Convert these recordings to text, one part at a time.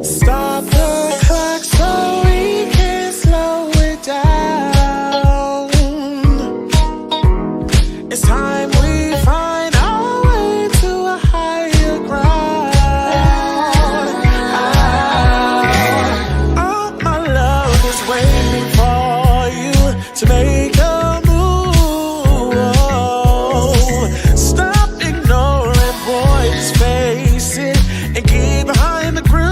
Stop the clock so we can slow it down. It's time we find our way to a higher ground. All my love is waiting for you to make a move. Stop ignoring, boy, just face it and get behind the groove.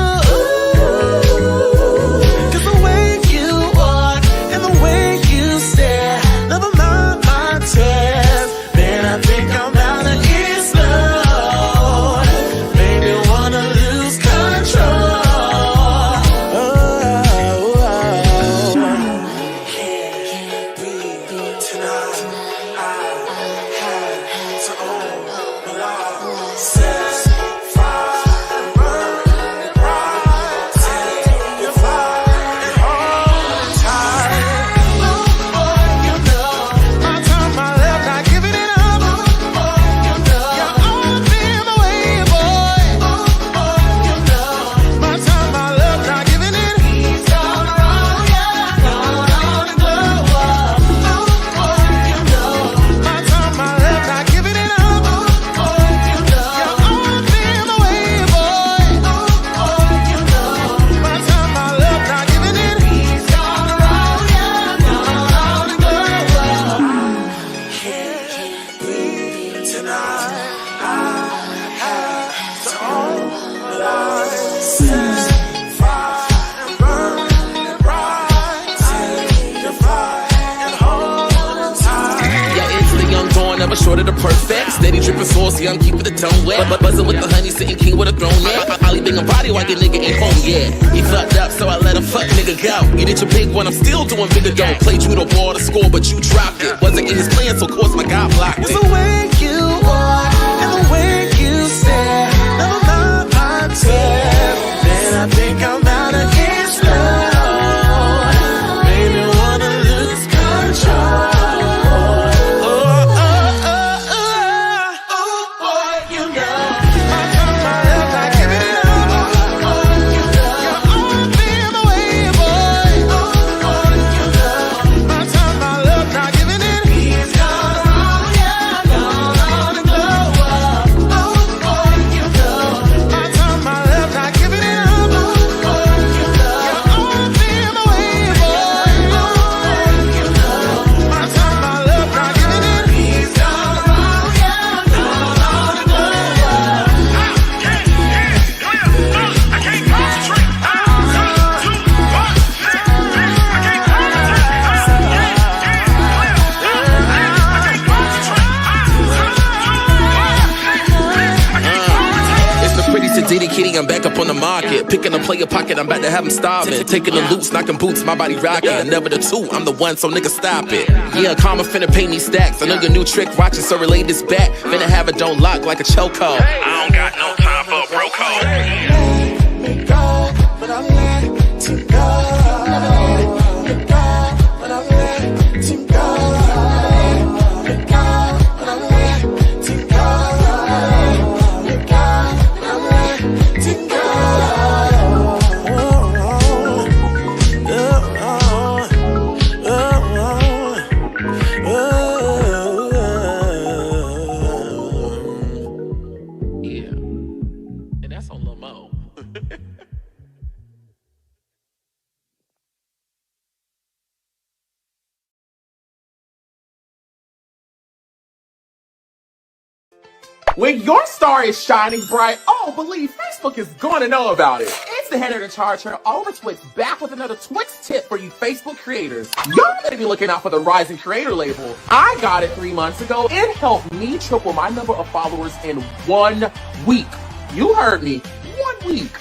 Short of the perfect, steady dripping saucy, I'm keeping the tongue wet. But buzzing with the honey, sitting king with a throne neck. Ollie bang a body while your nigga ain't home yet. He fucked up, so I let him fuck nigga go. You did your big one, I'm still doing bigger dough. Played you the ball to score, but you dropped it. Wasn't in his plan, so of course my guy blocked it. It's the way you walk and the way you stare. Never mind my tears. Then I think I'm about to get slow. Made me wanna lose control. Diddy kitty, I'm back up on the market. Picking a player pocket, I'm about to have him starving. Taking the loops, knocking boots, my body rocking. Never the two, I'm the one, so nigga stop it. Yeah, karma finna pay me stacks. I know your new trick, watch it, so relay this back. Finna have it, don't lock like a chokehold. I don't got no time for a bro code. Let me go, but I'm letting go. Let go, but I'm letting go. Let go, but I'm letting go. Let go, but I'm letting go. Yeah, and that's on Lil Mo. When your star is shining bright, oh, believe Facebook is going to know about it. It's the header to charge her over Twix, back with another Twix tip for you Facebook creators. Y'all better be looking out for the Rising Creator label. I got it 3 months ago. It helped me triple my number of followers in 1 week. You heard me. 1 week.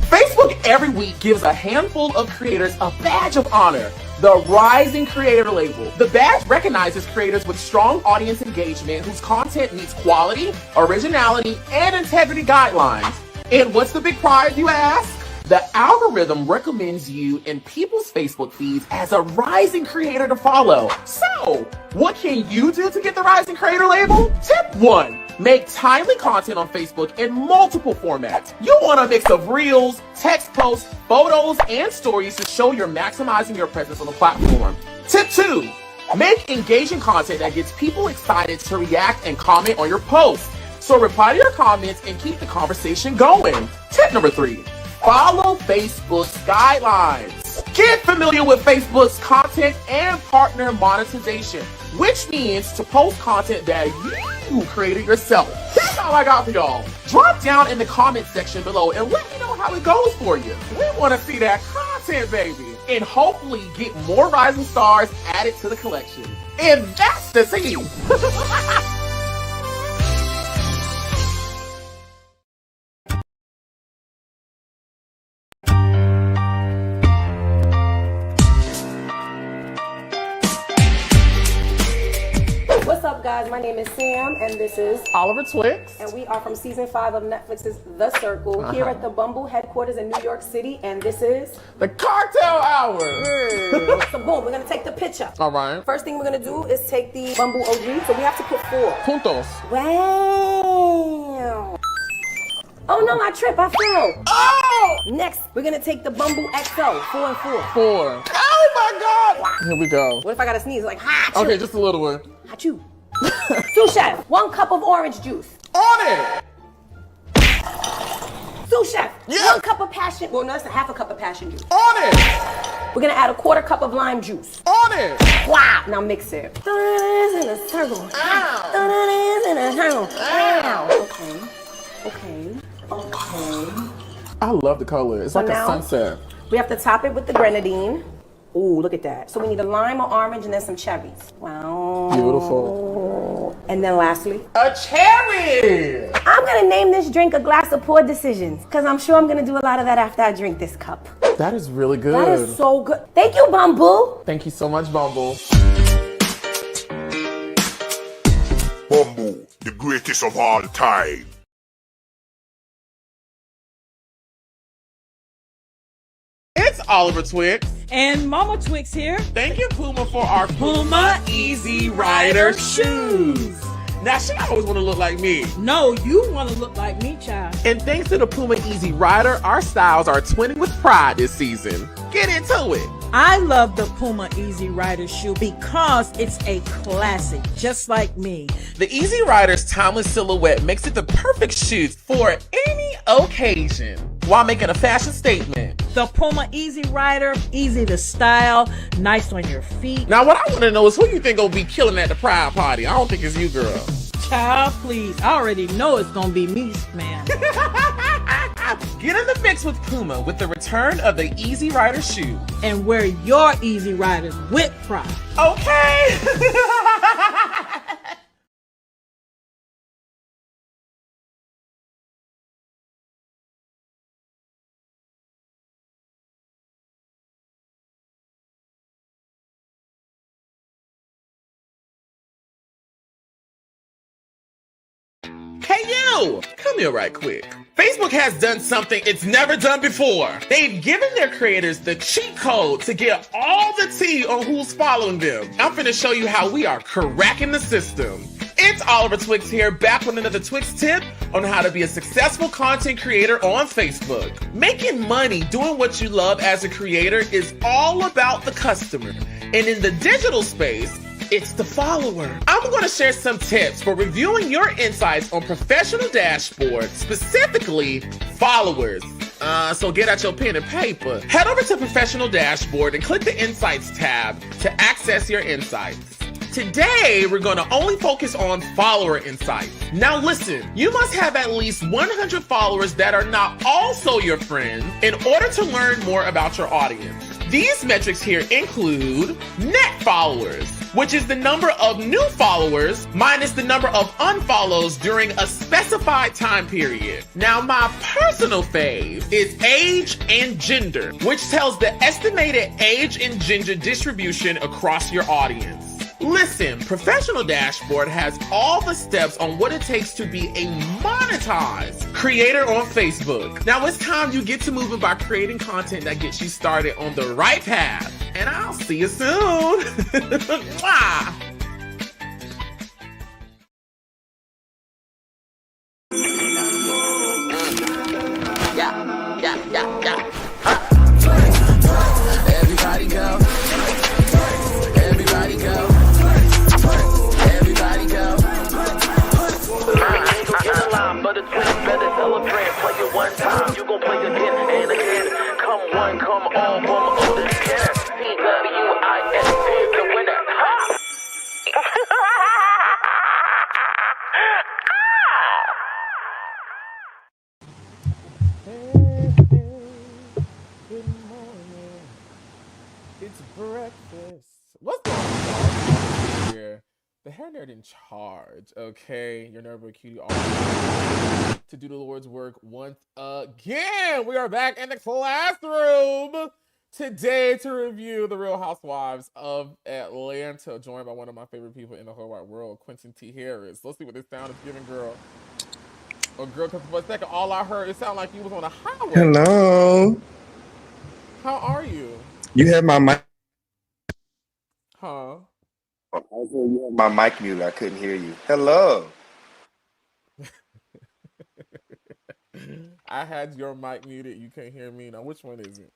Facebook every week gives a handful of creators a badge of honor, the Rising Creator label. The badge recognizes creators with strong audience engagement whose content meets quality, originality, and integrity guidelines. And what's the big prize, you ask? The algorithm recommends you in people's Facebook feeds as a rising creator to follow. So, what can you do to get the rising creator label? Tip 1. Make timely content on Facebook in multiple formats. You want a mix of reels, text posts, photos, and stories to show you're maximizing your presence on the platform. Tip 2. Make engaging content that gets people excited to react and comment on your posts. So reply to your comments and keep the conversation going. Tip number 3. Follow Facebook's guidelines. Get familiar with Facebook's content and partner monetization, which means to post content that you created yourself. That's all I got for y'all. Drop down in the comment section below and let me know how it goes for you. We want to see that content, baby. And hopefully get more rising stars added to the collection. And that's the team. What's up, guys? My name is Sam, and this is Oliver Twix. and we are from season 5 of Netflix's The Circle here at the Bumble headquarters in New York City, and this is The Cartel Hour. so boom, we're gonna take the picture. All right. First thing we're gonna do is take the Bumble OG, so we have to put 4. Puntos. Wow. Oh no, I tripped, I fell. Oh! Next, we're gonna take the Bumble XL, 4 and 4. 4. Oh my God. Here we go. What if I gotta sneeze? Like, ha! Okay, just a little one. Achoo. Sous chef, 1 cup of orange juice. On it. Sous chef, Yeah. 1 cup of passion. Well, no, that's a half a cup of passion juice. On it. We're gonna add a 1/4 cup of lime juice. On it. Wow! Now mix it. Throw it in a circle. Ow. Throw it in a circle. Ow. Okay. I love the color. It's So like a now- sunset. We have to top it with the grenadine. Ooh, look at that. So we need a lime or orange and then some cherries. Wow. Beautiful. And then lastly, A cherry. I'm gonna name this drink a glass of poor decisions because I'm sure I'm gonna do a lot of that after I drink this cup. That is really good. That is so good. Thank you, Bumble. Thank you so much, Bumble. Bumble, the greatest of all time. It's Oliver Twix. And Mama Twix here. Thank you, Puma, for our Puma Easy Rider shoes. Now, she always want to look like me. No, you want to look like me, child. And thanks to the Puma Easy Rider, our styles are twinning with pride this season. Get into it. I love the Puma Easy Rider shoe because it's a classic, just like me. The Easy Rider's timeless silhouette makes it the perfect shoe for any occasion while making a fashion statement. The Puma Easy Rider, easy to style, nice on your feet. Now, what I want to know is who you think gonna be killing at the pride party? I don't think it's you, girl. Child, please. I already know it's going to be me, man. Get in the mix with Puma with the return of the Easy Rider shoe. And wear your Easy Riders with pride. Okay. Hey you! Come here right quick. Facebook has done something it's never done before. They've given their creators the cheat code to get all the tea on who's following them. I'm finna show you how we are cracking the system. It's Oliver Twix here, back with another Twix tip on how to be a successful content creator on Facebook. Making money doing what you love as a creator is all about the customer. And in the digital space, it's the follower. I'm going to share some tips for reviewing your insights on professional dashboards, specifically followers. So get out your pen and paper. Head over to Professional Dashboard and click the Insights tab to access your insights. Today, we're going to only focus on follower insights. Now listen, you must have at least 100 followers that are not also your friends in order to learn more about your audience. These metrics here include net followers, which is the number of new followers minus the number of unfollows during a specified time period. Now, my personal fave is age and gender, which tells the estimated age and gender distribution across your audience. Listen, Professional Dashboard has all the steps on what it takes to be a monetized creator on Facebook. Now it's time you get to moving by creating content that gets you started on the right path. And I'll see you soon. Mwah. Everybody go. Everybody go. Everybody go. Ain't gon' get a line, but it's better celebrate. Play it one time, you gon' play again and again. Come one, come all, Bumble on this can. TWIS is the winner. Ha! Good morning. It's breakfast. What's going on here? The hair nerd in charge, okay? Your nerd cutie all to do the Lord's work once again. We are back in the classroom today to review the Real Housewives of Atlanta, joined by one of my favorite people in the whole wide world, Quentin T. Harris. Let's see what this sound is giving, girl. Oh, girl, because for a second, all I heard, it sounded like you was on a highway. Hello. How are you? You have my mic. Huh? You have my mic muted. I couldn't hear you. Hello. I had your mic muted. You can't hear me. Now, which one is it?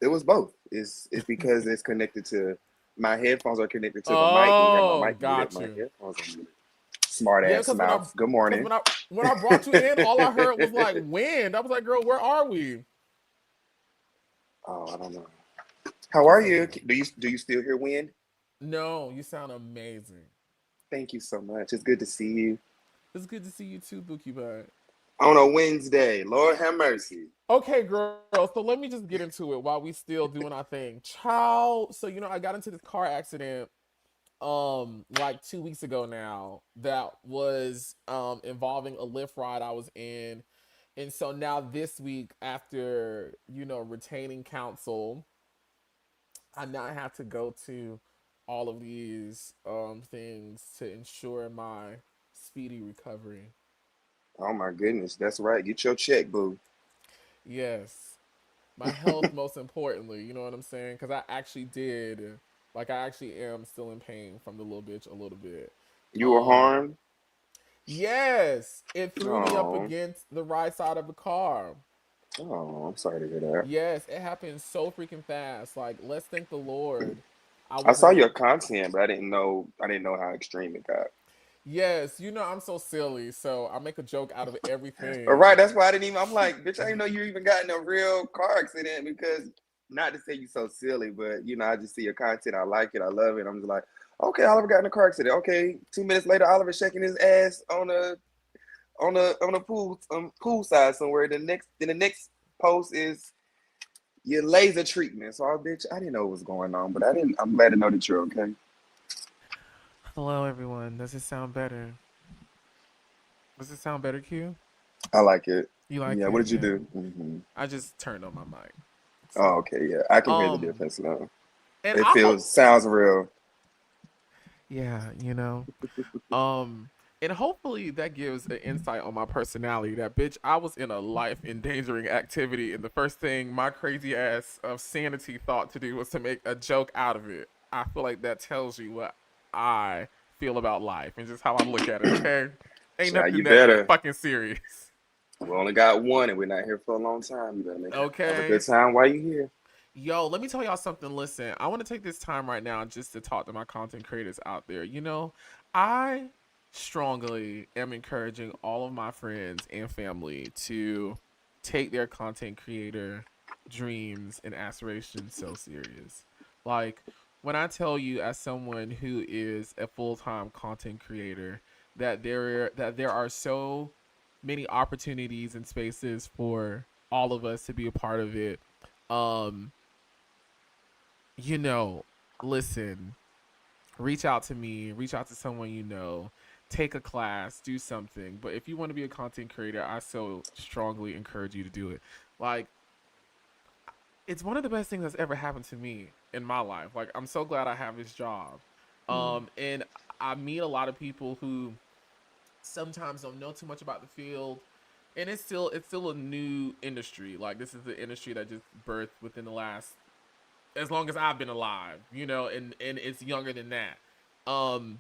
It was both. It's because it's connected to my headphones are connected to the Oh, mic. You have my mic got muted. you. My headphones are muted. Smart ass mouth. Good morning. When I brought you in, all I heard was like wind. I was like, girl, where are we? Oh, I don't know. How are you? Do you still hear wind? No, you sound amazing. Thank you so much. It's good to see you. It's good to see you too, Bookie Bud. On a Wednesday. Lord have mercy. Okay, girl. So let me just get into it while we still doing our thing. Child. So, I got into this car accident like 2 weeks ago now that was involving a Lyft ride I was in. And so now this week, after, retaining counsel, I now have to go to all of these things to ensure my speedy recovery. Oh my goodness. That's right. Get your check, boo. Yes. My health, most importantly, you know what I'm saying? Because I actually am still in pain from the little bitch a little bit. You were harmed? Yes. It threw me up Oh. against the right side of the car. Oh, I'm sorry to hear that. Yes, it happened so freaking fast. Like, let's thank the Lord. I saw your content, but I didn't know how extreme it got. Yes, I'm so silly, so I make a joke out of everything. All right, that's why I didn't even. I'm like, bitch, I didn't know you even got in a real car accident because, not to say you so silly, but I just see your content, I like it, I love it. I'm just like, okay, Oliver got in a car accident. Okay, 2 minutes later, Oliver shaking his ass on a pool side somewhere. The next post is your laser treatment. So, bitch, I didn't know what was going on, but I'm glad to know that you're okay. Hello, everyone. Does it sound better? Does it sound better, Q? I like it. You like it? Yeah, what did you do? Mm-hmm. I just turned on my mic. So, oh, okay, yeah. I can hear the difference now. And It sounds real. Yeah, and hopefully that gives an insight on my personality. That bitch, I was in a life-endangering activity, and the first thing my crazy ass of sanity thought to do was to make a joke out of it. I feel like that tells you what I feel about life and just how I look at it, okay? Ain't nothing that fucking serious. We only got one and we're not here for a long time. You better make have a good time while you're here. Yo, let me tell y'all something. Listen, I want to take this time right now just to talk to my content creators out there. I strongly am encouraging all of my friends and family to take their content creator dreams and aspirations so serious. Like, when I tell you, as someone who is a full-time content creator, that there are so many opportunities and spaces for all of us to be a part of it. Listen, reach out to me, reach out to someone take a class, do something. But if you want to be a content creator, I so strongly encourage you to do it. Like, It's one of the best things that's ever happened to me in my life. Like, I'm so glad I have this job. And I meet a lot of people who sometimes don't know too much about the field, and it's still a new industry. Like, this is the industry that just birthed within the last, as long as I've been alive, and it's younger than that. And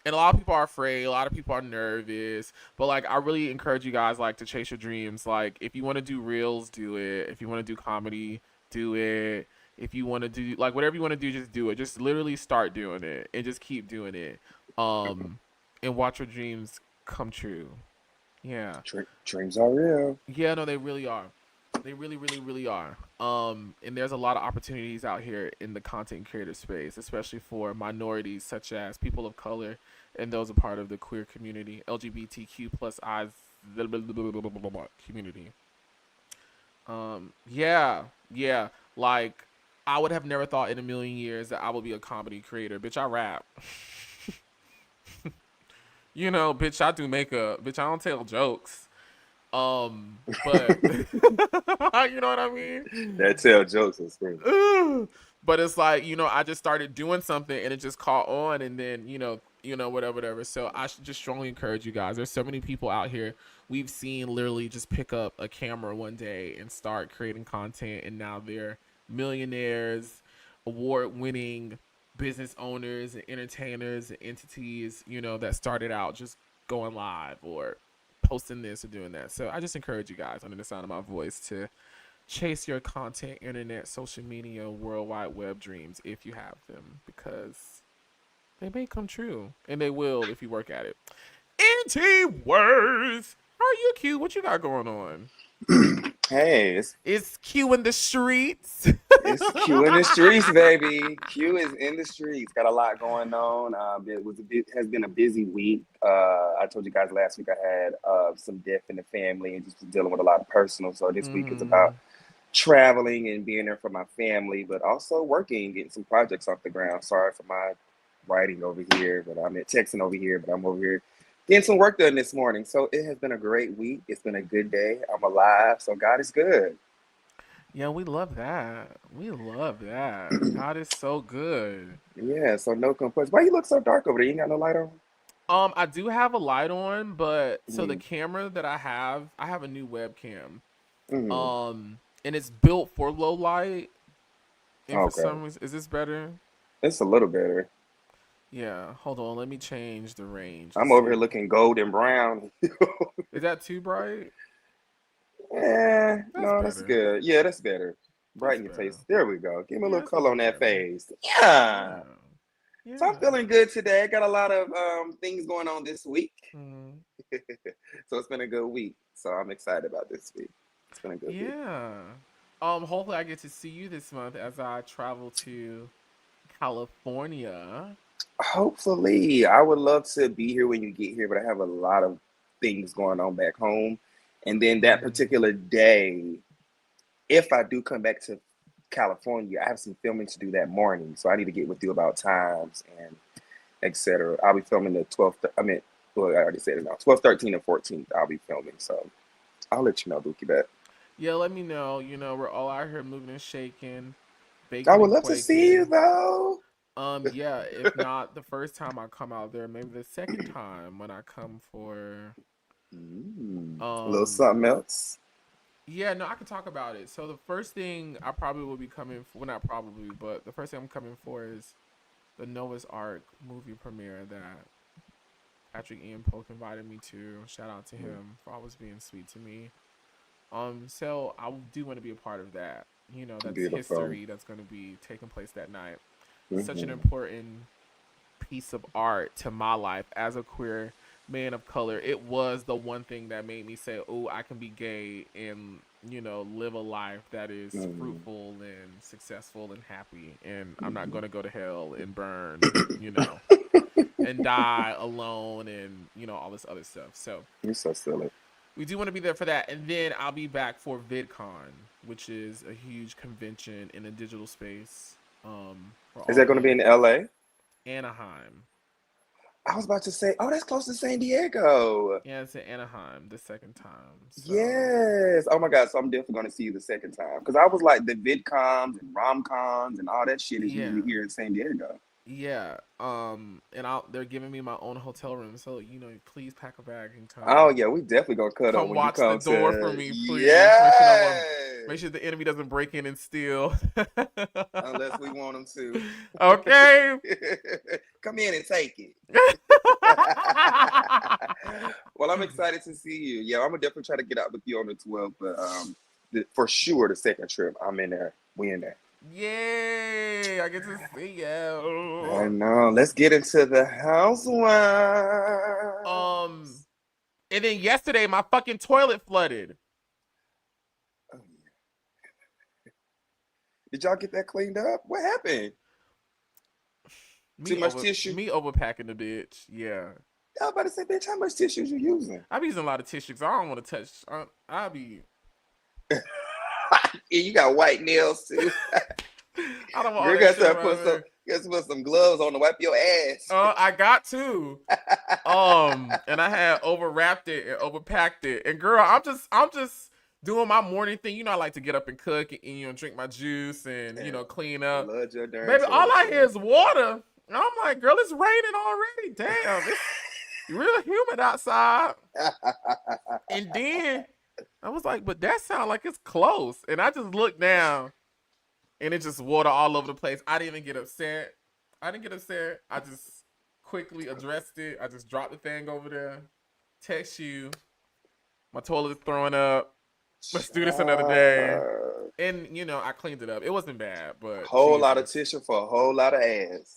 a lot of people are afraid, a lot of people are nervous, but like, I really encourage you guys, like, to chase your dreams. Like, if you want to do reels, do it. If you want to do comedy, do it. If you want to do, like, whatever you want to do, just do it. Just literally start doing it and just keep doing it. And watch your dreams come true. Yeah. Dreams are real. Yeah, no, they really are. They really, really, really are. And there's a lot of opportunities out here in the content creator space, especially for minorities such as people of color and those a part of the queer community, LGBTQ plus I community. Yeah. Like, I would have never thought in a million years that I would be a comedy creator. Bitch, I rap. Bitch, I do makeup. Bitch, I don't tell jokes. But you know what I mean? That tell jokes is crazy. But it's like, I just started doing something and it just caught on, and then, whatever. So I should just strongly encourage you guys. There's so many people out here we've seen literally just pick up a camera one day and start creating content, and now they're millionaires, award-winning business owners and entertainers and entities, that started out just going live or posting this or doing that. So I just encourage you guys, under the sound of my voice, to chase your content, internet, social media, World Wide Web dreams if you have them, because they may come true, and they will if you work at it. Anti-words. How are you, Q? What you got going on? Hey, it's Q in the streets. It's Q in the streets, baby. Q is in the streets. Got a lot going on. Has been a busy week. I told you guys last week I had some death in the family and just dealing with a lot of personal. So this week is about traveling and being there for my family, but also working, getting some projects off the ground. Sorry for my writing over here, but I'm texting over here, but I'm over here getting some work done this morning. So it has been a great week. It's been a good day. I'm alive. So God is good. Yeah, we love that. God is so good. Yeah, so no complaints. Why you look so dark over there? You ain't got no light on? I do have a light on, but so the camera that I have a new webcam. And it's built for low light. And for some reason, is this better? It's a little better. Yeah, hold on. Let me change the range. I'm over here looking golden brown. Is that too bright? Yeah, That's that's good. Yeah, that's better. Brighten your face. There we go. Give me a little color on that face. Yeah. So I'm feeling good today. I got a lot of things going on this week. So it's been a good week. So I'm excited about this week. It's been a good week. Yeah. Hopefully I get to see you this month as I travel to California. Hopefully. I would love to be here when you get here, but I have a lot of things going on back home. And then that particular day, if I do come back to California, I have some filming to do that morning. So I need to get with you about times and etc. I'll be filming the 12th. I already said it now. 12th, 13th, and 14th. I'll be filming. So I'll let you know, Bookie Bet. Yeah, let me know. We're all out here moving and shaking. I would love to see you though. Yeah, if not the first time I come out there, maybe the second time when I come for a little something else. Yeah, no, I can talk about it. So the first thing I probably will be coming for, well, not probably, but the first thing I'm coming for is the Noah's Ark movie premiere that Patrick Ian Polk invited me to. Shout out to him for always being sweet to me. So I do want to be a part of that. That's Beautiful. history that's going to be taking place that night. Such an important piece of art to my life as a queer man of color. It was the one thing that made me say, oh, I can be gay and, live a life that is fruitful and successful and happy. And I'm not going to go to hell and burn, and die alone and, all this other stuff. So you're so silly. We do want to be there for that. And then I'll be back for VidCon, which is a huge convention in the digital space. Is that going to be in LA? Anaheim. I was about to say, oh, that's close to San Diego. Yeah, it's in Anaheim the second time. So. Yes. Oh my God. So I'm definitely gonna see you the second time. Because I was like the VidCons and RomCons and all that shit is usually here in San Diego. Yeah. And they're giving me my own hotel room. So, please pack a bag and come. Oh yeah, we definitely gonna cut up when watch you come the door to... for me, please. Yeah. Make sure the enemy doesn't break in and steal. Unless we want them to. Okay. Come in and take it. Well, I'm excited to see you. Yeah, I'm gonna definitely try to get out with you on the 12th, but for sure the second trip, I'm in there. We in there. Yay! I get to see you. I know. Let's get into the Housewives. And then yesterday my fucking toilet flooded. Oh, yeah. Did y'all get that cleaned up? What happened? Too much tissue? Me overpacking the bitch. Yeah. I was about to say, bitch, how much tissue you using? I be using a lot of tissue because I don't want to touch. I be. Yeah, you got white nails too. I don't want. You got to put some gloves on to wipe your ass. I got to. And I had overwrapped it and overpacked it. And girl, I'm just doing my morning thing. I like to get up and cook and drink my juice and clean up. Baby, all I hear is water. And I'm like, girl, it's raining already. Damn, it's real humid outside. And then I was like, but that sounds like it's close. And I just looked down and it's just water all over the place. I didn't even get upset. I just quickly addressed it. I just dropped the thing over there. Text you. My toilet is throwing up. Let's do this another day. And, I cleaned it up. It wasn't bad, but... Whole lot of tissue for a whole lot of ass.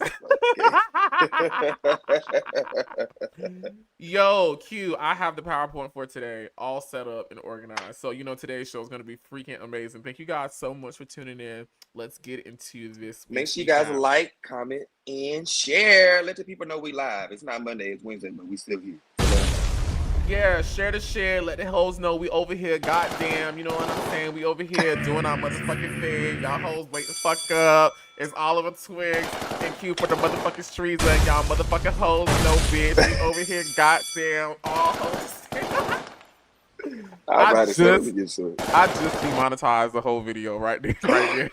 Yo, Q, I have the PowerPoint for today all set up and organized. So, today's show is going to be freaking amazing. Thank you guys so much for tuning in. Let's get into this. Make sure you guys like, comment, and share. Let the people know we live. It's not Monday, it's Wednesday, but we still here. Yeah, share the share. Let the hoes know we over here. Goddamn, you know what I'm saying? We over here doing our motherfucking thing. Y'all hoes wake the fuck up. It's Oliver Twigs and Q for the motherfucking streets. And y'all motherfucking hoes no bitch. We over here. Goddamn, all hoes. I just demonetized the whole video right there.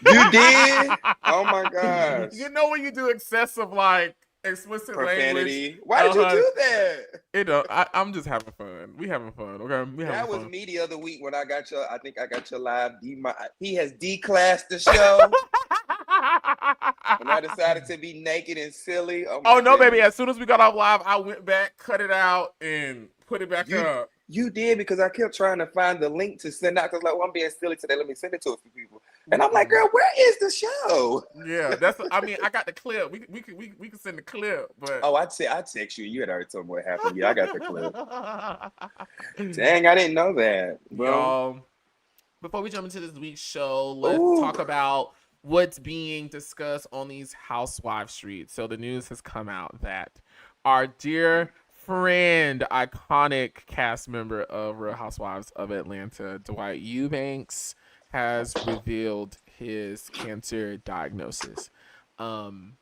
You did? Oh my gosh. You know when you do excessive explicit profanity. Language. Why did you do that? I'm just having fun. We having fun, okay? That was me the other week when I got your live. He has declassed the show. And I decided to be naked and silly. Oh no, baby. As soon as we got off live, I went back, cut it out, and put it back up. You did, because I kept trying to find the link to send out. Because I'm being silly today. Let me send it to a few people. And I'm like, girl, where is the show? Yeah, I got the clip. We can send the clip, but I text you. You had already told me what happened. Yeah, I got the clip. Dang, I didn't know that. Y'all, before we jump into this week's show, let's talk about what's being discussed on these Housewives streets. So the news has come out that our dear friend, iconic cast member of Real Housewives of Atlanta, Dwight Eubanks, has revealed his cancer diagnosis. And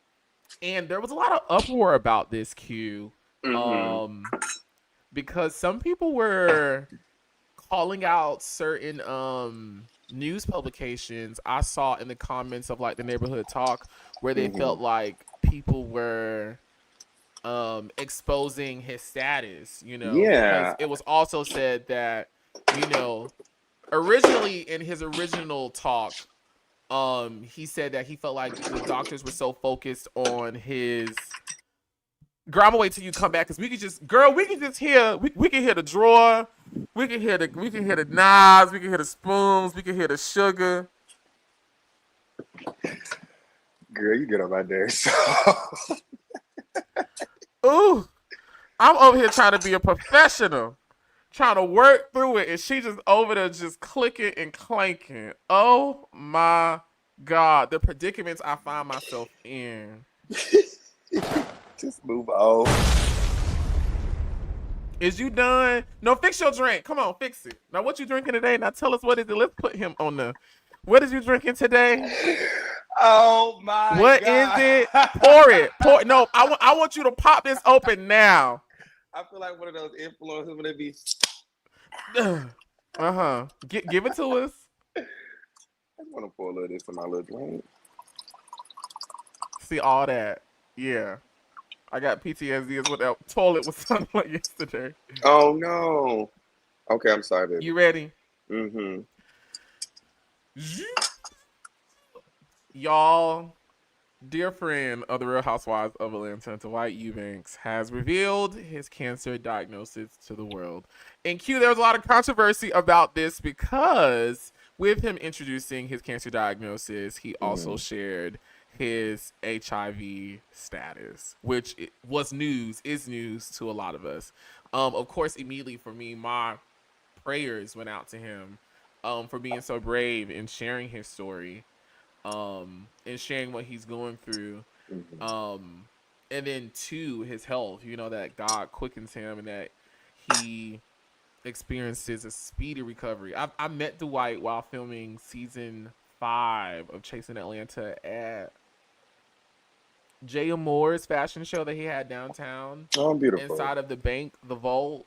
there was a lot of uproar about this, Q. Because some people were calling out certain news publications I saw in the comments of the Neighborhood Talk, where they felt like people were exposing his status, Yeah. Because it was also said that, originally in his original talk, he said that he felt like the doctors were so focused on his... Girl, I'm gonna wait till you come back, because we can just hear, we can hear the drawer, we can hear the knives, we can hear the spoons, we can hear the sugar. Girl, you get on my nerves. Ooh, I'm over here trying to be a professional, trying to work through it, and she just over there just clicking and clanking. Oh my God, the predicaments I find myself in. Just move on. Is you done? No, fix your drink. Come on, fix it. Now, what you drinking today? Now, tell us what is it. Let's put him on the... What is you drinking today? Oh my What is God. it? Pour it. Pour. No, I want you to pop this open now. I feel like one of those influencers when they be. Give it to us. I want to pour a little of this in my little drink. See all that. Yeah. I got PTSD as what that toilet was sounding like yesterday. Oh no. Okay, I'm sorry, baby. You ready? Mm-hmm. Y'all, dear friend of the Real Housewives of Atlanta, Dwight Eubanks, has revealed his cancer diagnosis to the world. In Q, there was a lot of controversy about this because with him introducing his cancer diagnosis, he also shared his HIV status, which is news to a lot of us. Of course, immediately for me, my prayers went out to him for being so brave in sharing his story. And sharing what he's going through, and then two, his health, that God quickens him and that he experiences a speedy recovery. I met Dwight while filming season 5 of Chasing Atlanta at Jay Moore's fashion show that he had downtown. Oh, beautiful. Inside of the bank, the vault.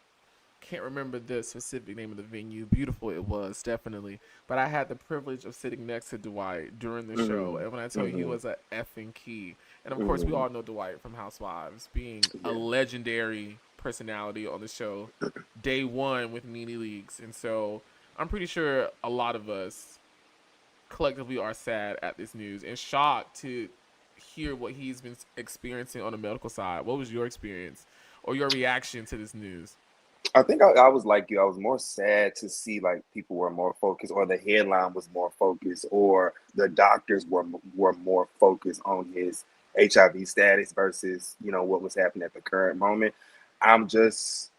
Can't remember the specific name of the venue. Beautiful it was, definitely. But I had the privilege of sitting next to Dwight during the show. And when I tell you he was a effing key. And of course, we all know Dwight from Housewives being a legendary personality on the show. Day one with Meanie Leaks. And so I'm pretty sure a lot of us collectively are sad at this news and shocked to hear what he's been experiencing on the medical side. What was your experience or your reaction to this news? I think I was like you. I was more sad to see like people were more focused, or the headline was more focused, or the doctors were more focused on his HIV status versus what was happening at the current moment. I'm just,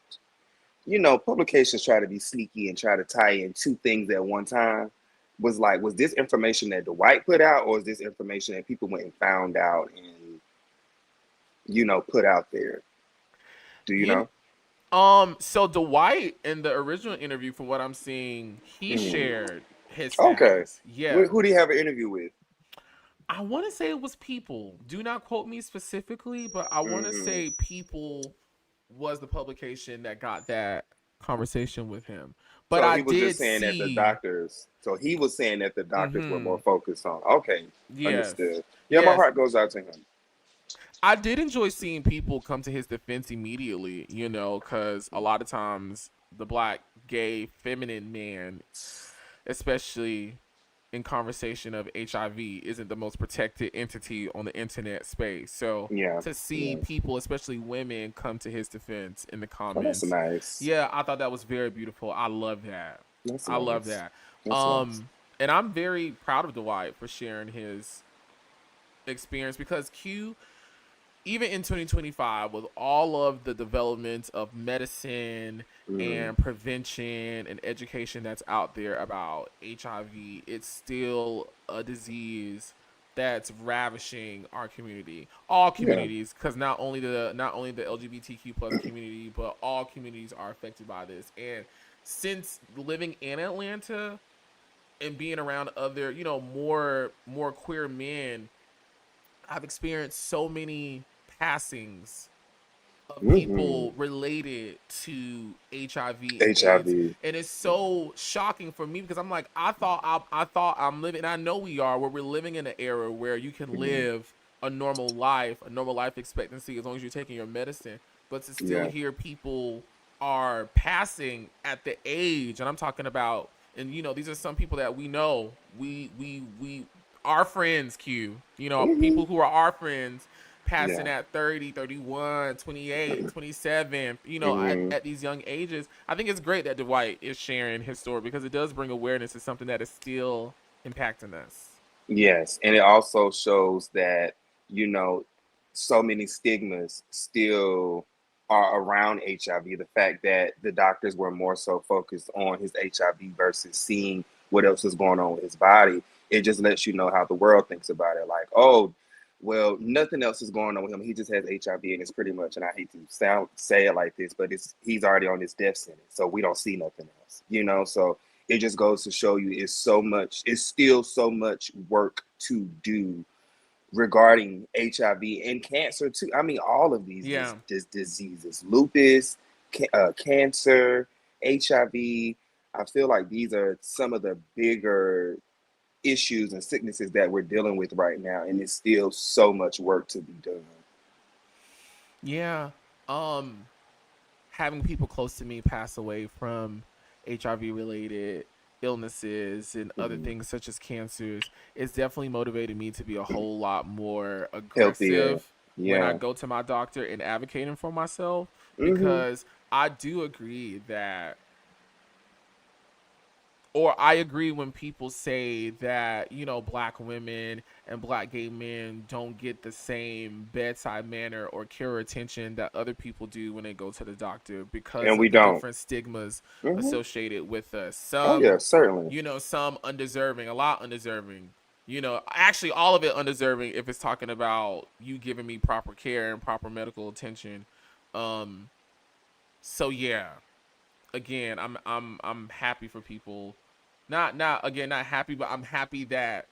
publications try to be sneaky and try to tie in two things at one time. Was this information that Dwight put out, or is this information that people went and found out and put out there? Do you know? So Dwight in the original interview, from what I'm seeing, he shared his status. Okay. Yeah. Who do you have an interview with? I want to say it was People. Do not quote me specifically, but I want to say People was the publication that got that conversation with him. But so he was just saying that the doctors. So he was saying that the doctors were more focused on. Okay. Yes. Understood. Yeah, my heart goes out to him. I did enjoy seeing People come to his defense immediately, because a lot of times the black, gay, feminine man, especially in conversation of HIV, isn't the most protected entity on the internet space. So to see people, especially women, come to his defense in the comments. That's nice. Yeah, I thought that was very beautiful. I love that. Love that. And I'm very proud of Dwight for sharing his experience because even in 2025, with all of the development of medicine and prevention and education that's out there about HIV, it's still a disease that's ravishing our community, all communities, because not only the LGBTQ plus community, but all communities are affected by this. And since living in Atlanta and being around other, more queer men, I've experienced so many passings of people related to HIV. And it's so shocking for me because I'm like, I thought I'm living, and I know we are, where we're living in an era where you can live a normal life expectancy as long as you're taking your medicine. But to still hear people are passing at the age, and I'm talking about, and these are some people that we know, we our friends, people who are our friends, passing at 30, 31, 28, 27, at these young ages. I think it's great that Dwight is sharing his story because it does bring awareness to something that is still impacting us. Yes, and it also shows that, so many stigmas still are around HIV. The fact that the doctors were more so focused on his HIV versus seeing what else is going on with his body, it just lets you know how the world thinks about it. Like, oh, well, nothing else is going on with him. He just has HIV, and it's pretty much, and I hate to say it like this, but he's already on his death sentence, so we don't see nothing else, So it just goes to show you it's still so much work to do regarding HIV and cancer too. I mean, all of these Yeah. diseases, lupus, cancer, HIV. I feel like these are some of the bigger issues and sicknesses that we're dealing with right now, and it's still so much work to be done. Yeah. Having people close to me pass away from HIV related illnesses and other things such as cancers, it's definitely motivated me to be a whole lot more Healthier. aggressive when I Yeah. go to my doctor and advocating for myself, Mm-hmm. because I do agree that, or I agree when people say that, black women and black gay men don't get the same bedside manner or care or attention that other people do when they go to the doctor because And we of the don't. different stigmas Mm-hmm. associated with us. Oh yeah, certainly. Some undeserving, a lot undeserving. Actually all of it undeserving if it's talking about you giving me proper care and proper medical attention. So yeah, again, I'm happy for people. Not happy, but I'm happy that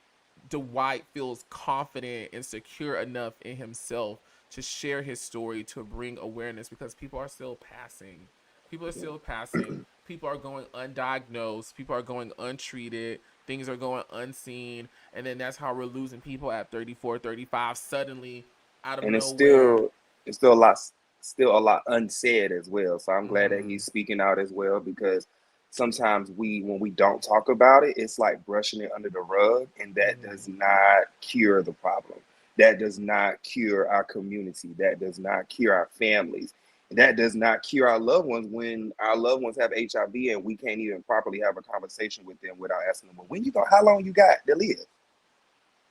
Dwight feels confident and secure enough in himself to share his story, to bring awareness, because people are still passing. People are still passing. People are going undiagnosed. People are going untreated. Things are going unseen. And then that's how we're losing people at 34, 35 suddenly out of And nowhere. it's still a lot unsaid as well. So I'm glad that Mm-hmm. he's speaking out as well, because sometimes when we don't talk about it, it's like brushing it under the rug, and that does not cure the problem. That does not cure our community. That does not cure our families. That does not cure our loved ones when our loved ones have HIV and we can't even properly have a conversation with them without asking them, well, how long you got to live?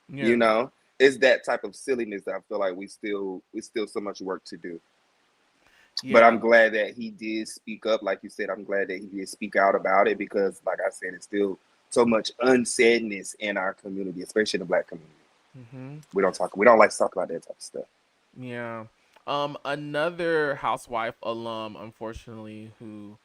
You Yeah. know, it's that type of silliness that I feel like we still so much work to do. But Yeah. I'm glad that he did speak up. Like you said, I'm glad that he did speak out about it, because like I said, it's still so much unsaidness in our community, especially the black community. Mm-hmm. We don't like to talk about that type of stuff. Yeah. Another housewife alum, unfortunately, who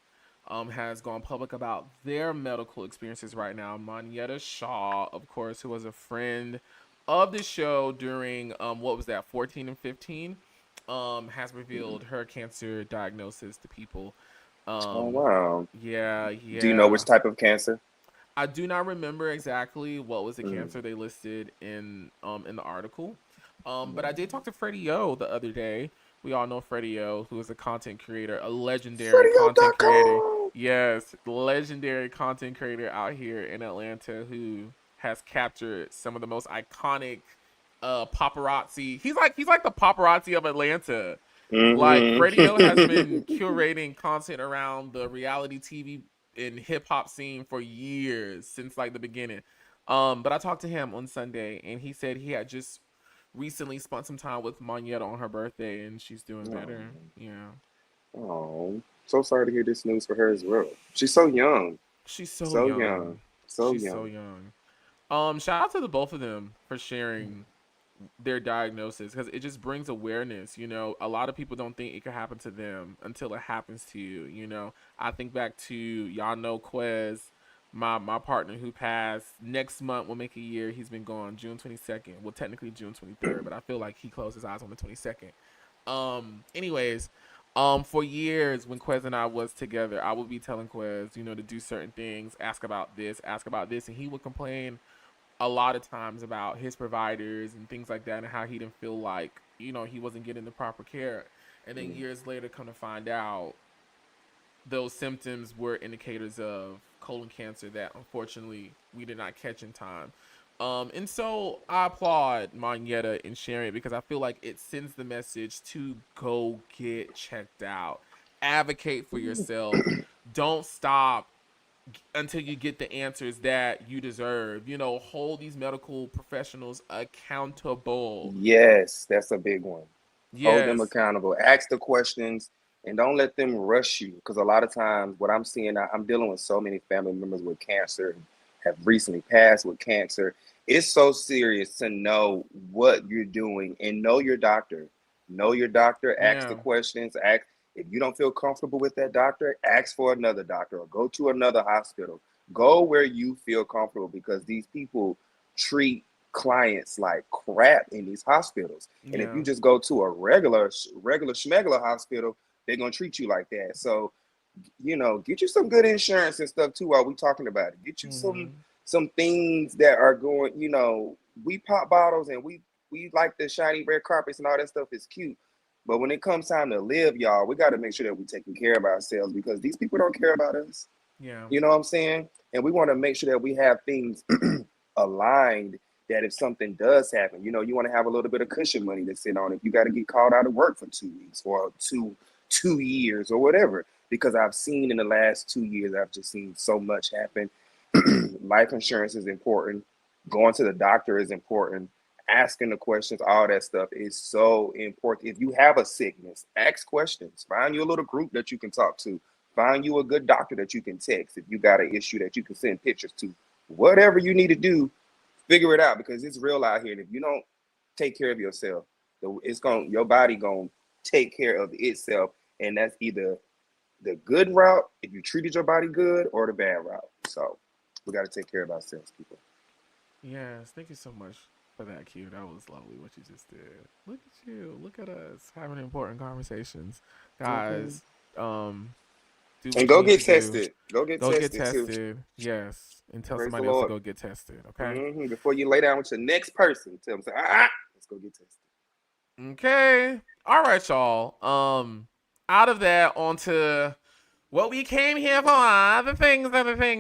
has gone public about their medical experiences right now, Monyetta Shaw, of course, who was a friend of the show during what was that, 14 and 15, has revealed her cancer diagnosis to people. Oh Um, wow. yeah, Do you know yeah. which type of cancer? I do not remember exactly what was the Mm. cancer they listed in the article. But I did talk to Freddie O the other day. We all know Freddie O, who is a content creator, a legendary content creator. Fredio.com. Yes, legendary content creator out here in Atlanta who has captured some of the most iconic paparazzi. He's like the paparazzi of Atlanta. Like Freddie O has been Mm-hmm. curating content around the reality TV and hip hop scene for years, since like the beginning. But I talked to him on Sunday, and he said he had just recently spent some time with Monyetta on her birthday, and she's doing Oh, better. Yeah, oh, so sorry to hear this news for her as well. She's so young, she's so so young, young. so She's so young. young. Shout out to the both of them for sharing their diagnosis, because it just brings awareness. A lot of people don't think it could happen to them until it happens to you. I think back to, y'all know Quez, my partner who passed. Next month will make a year. He's been gone June 22nd. Well, technically June 23rd, but I feel like he closed his eyes on the 22nd. Anyways, for years when Quez and I was together, I would be telling Quez, to do certain things, ask about this, and he would complain a lot of times about his providers and things like that, and how he didn't feel like, he wasn't getting the proper care. And then years later, come to find out, those symptoms were indicators of colon cancer that unfortunately we did not catch in time. And so I applaud Monyetta in sharing it, because I feel like it sends the message to go get checked out, advocate for yourself, don't stop until you get the answers that you deserve. Hold these medical professionals accountable. Yes, that's a big one. Hold them Yes. accountable. Ask the questions, and don't let them rush you. Because a lot of times, what I'm seeing, I'm dealing with so many family members with cancer, and have recently passed with cancer. It's so serious to know what you're doing and know your doctor. Know your doctor. Ask the Yeah. questions. Ask if you don't feel comfortable with that doctor. Ask for another doctor or go to another hospital. Go where you feel comfortable because these people treat clients like crap in these hospitals. And if you just go to a regular schmegular hospital, they're gonna treat you like that. So, get you some good insurance and stuff too while we talking about it. Get you some things that are going, we pop bottles and we like the shiny red carpets and all that stuff is cute. But when it comes time to live, y'all, we got to make sure that we're taking care of ourselves because these people don't care about us. Yeah. You know what I'm saying? And we want to make sure that we have things aligned that if something does happen, you want to have a little bit of cushion money to sit on if you got to get called out of work for 2 weeks or two years or whatever. Because I've seen in the last 2 years, I've just seen so much happen. Life insurance is important. Going to the doctor is important. Asking the questions, all that stuff is so important. If you have a sickness, ask questions. Find you a little group that you can talk to. Find you a good doctor that you can text. If you got an issue that you can send pictures to. Whatever you need to do, figure it out because it's real out here. And if you don't take care of yourself, your body gonna take care of itself. And that's either the good route, if you treated your body good, or the bad route. So we got to take care of ourselves, people. Yes, thank you so much for that, Q. That was lovely what you just did. Look at you. Look at us having important conversations. Guys, and go get tested. Go get tested. Too. Yes. And tell Praise somebody else to go get tested. Okay. Before you lay down with your next person, tell them, let's go get tested. Okay. All right, y'all. Out of that, onto what we came here for, the things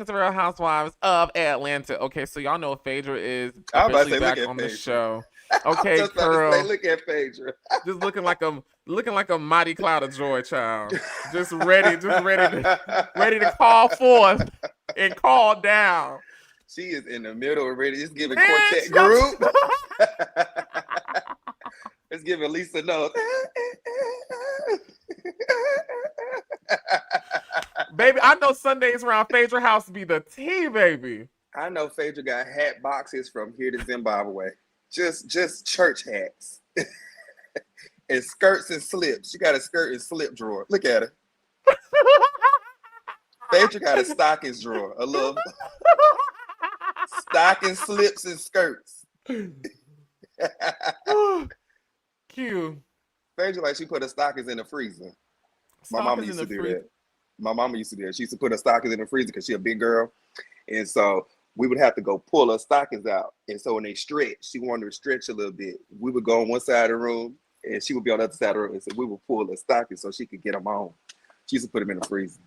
of Real Housewives of Atlanta. Okay, so y'all know Phaedra is officially back on the show. Okay, girl. Look at Phaedra. Just looking like a mighty cloud of joy, child. Just ready to call forth and call down. She is in the middle already. It's giving quartet group. It's giving Lisa Knows. Baby, I know Sundays around Phaedra house be the tea, baby. I know Phaedra got hat boxes from here to Zimbabwe. Just church hats. And skirts and slips. She got a skirt and slip drawer. Look at her. Phaedra got a stockings drawer. A little stocking slips and skirts. Cute. Phaedra like she put her stockings in the freezer. My mama used to do that. My mama used to do that. She used to put her stockings in the freezer because she's a big girl. And so we would have to go pull her stockings out. And so when they stretch, she wanted to stretch a little bit. We would go on one side of the room and she would be on the other side of the room. And so we would pull her stockings so she could get them on. She used to put them in the freezer.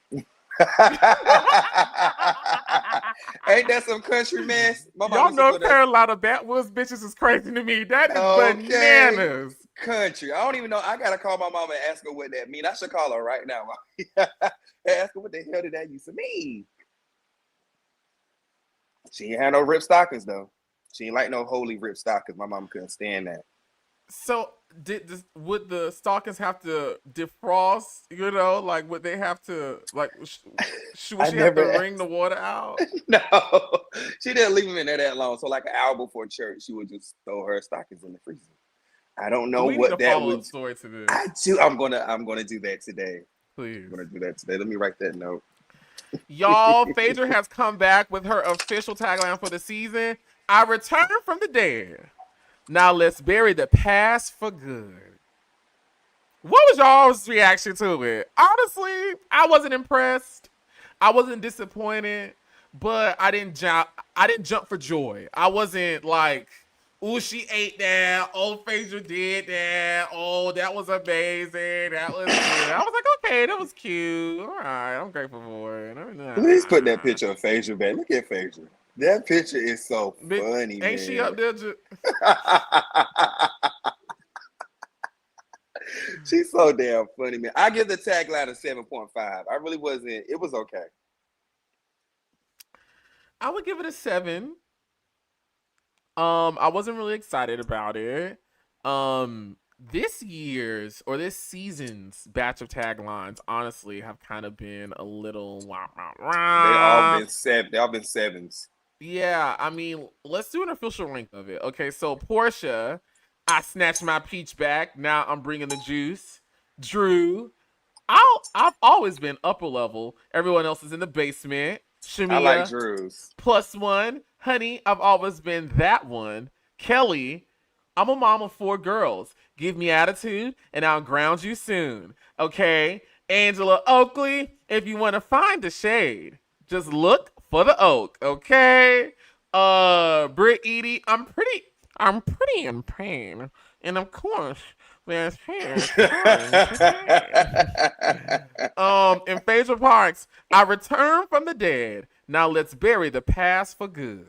Ain't that some country mess? Y'all know Carolina backwoods bitches is crazy to me. That is bananas. Country. I don't even know. I gotta call my mama and ask her what that means. I should call her right now. Ask her what the hell did that used to mean. She ain't had no ripped stockings though. She ain't like no holy ripped stockings. My mama couldn't stand that. So would the stockings have to defrost? Like would they have to should she have to wring the water out? No, she didn't leave them in there that long. So like an hour before church, she would just throw her stockings in the freezer. I don't know what that would. Story to this. I do. I'm gonna do that today. Please. I'm gonna do that today. Let me write that note. Y'all, Phaedra has come back with her official tagline for the season. I return from the dead. Now let's bury the past for good. What was y'all's reaction to it? Honestly, I wasn't impressed. I wasn't disappointed, but I didn't jump for joy. I wasn't like, ooh, she ate that. Oh, Phaedra did that. Oh, that was amazing. That was good. I was like, okay, that was cute. All right, I'm grateful for it. Please put that picture of Phaedra back. Look at Phaedra. That picture is so funny, ain't man. She up there? She's so damn funny, man. I give the tagline a 7.5. I really wasn't. It was okay. I would give it a 7. I wasn't really excited about it. This season's batch of taglines, honestly, have kind of been a little. They all been sevens. Yeah, I mean, let's do an official rank of it. Okay, so Portia, I snatched my peach back. Now I'm bringing the juice. Drew, I've always been upper level. Everyone else is in the basement. I like Shamia, Drew's. +1. Honey, I've always been that one. Kelly, I'm a mom of 4 girls. Give me attitude and I'll ground you soon. Okay? Angela Oakley, if you want to find the shade, just look for the oak. Okay? Brittany Eady, I'm pretty in pain. And of course, there's pain. In Phaedra Parks, I return from the dead. Now let's bury the past for good.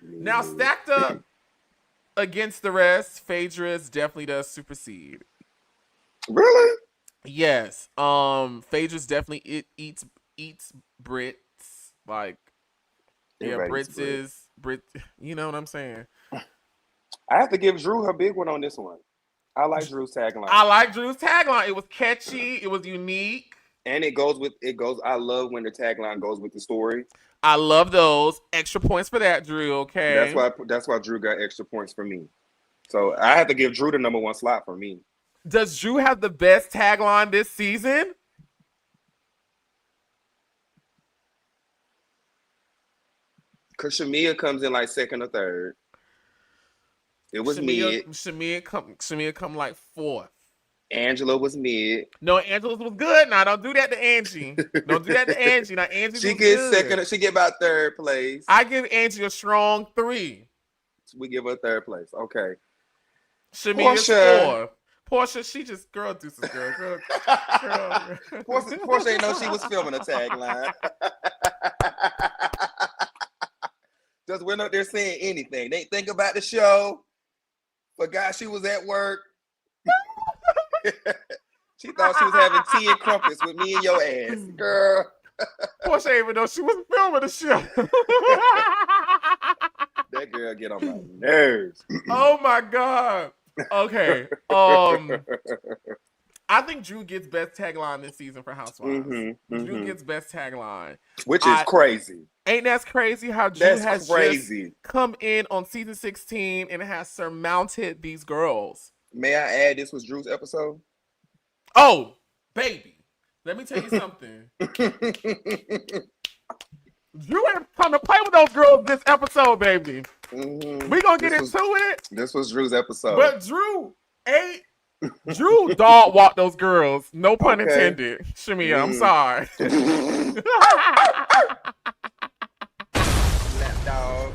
Now stacked up against the rest, Phaedra's definitely does supersede. Really? Yes. Phaedra's definitely eats Brits. Like, yeah, Everybody eats Brits Brit. is Brit. You know what I'm saying? I have to give Drew her big one on this one. I like Drew's tagline. I like Drew's tagline. It was catchy. It was unique. And it goes. I love when the tagline goes with the story. I love those. Extra points for that, Drew. Okay. That's why Drew got extra points for me. So I have to give Drew the #1 slot for me. Does Drew have the best tagline this season? Cause Shamia comes in like second or third. It was mid. Shamia come like 4th. Angela was mid. No, Angela's was good. Now don't do that to Angie. Don't do that to Angie. Now Angie She was gets good. second. She get about third place. I give Angie a strong 3. We give her third place. Okay. Shamia's Portia. 4. Portia, she just girl. Portia ain't know she was filming a tagline. Just went up there saying anything. They think about the show. Forgot she was at work. She thought she was having tea and crumpets with me and your ass, girl. Portia didn't even know she was filming the show. That girl get on my nerves. Oh my god. Okay. I think Drew gets best tagline this season for Housewives. Drew gets best tagline, which is crazy. Ain't that crazy how Drew has crazy. Just come in on season 16 and has surmounted these girls. May I add, this was Drew's episode? Oh, baby. Let me tell you something. Drew ain't come to play with those girls this episode, baby. We gonna get into it. This was Drew's episode. But Drew dog walked those girls. No pun intended. Shamia, I'm sorry. Lap dog.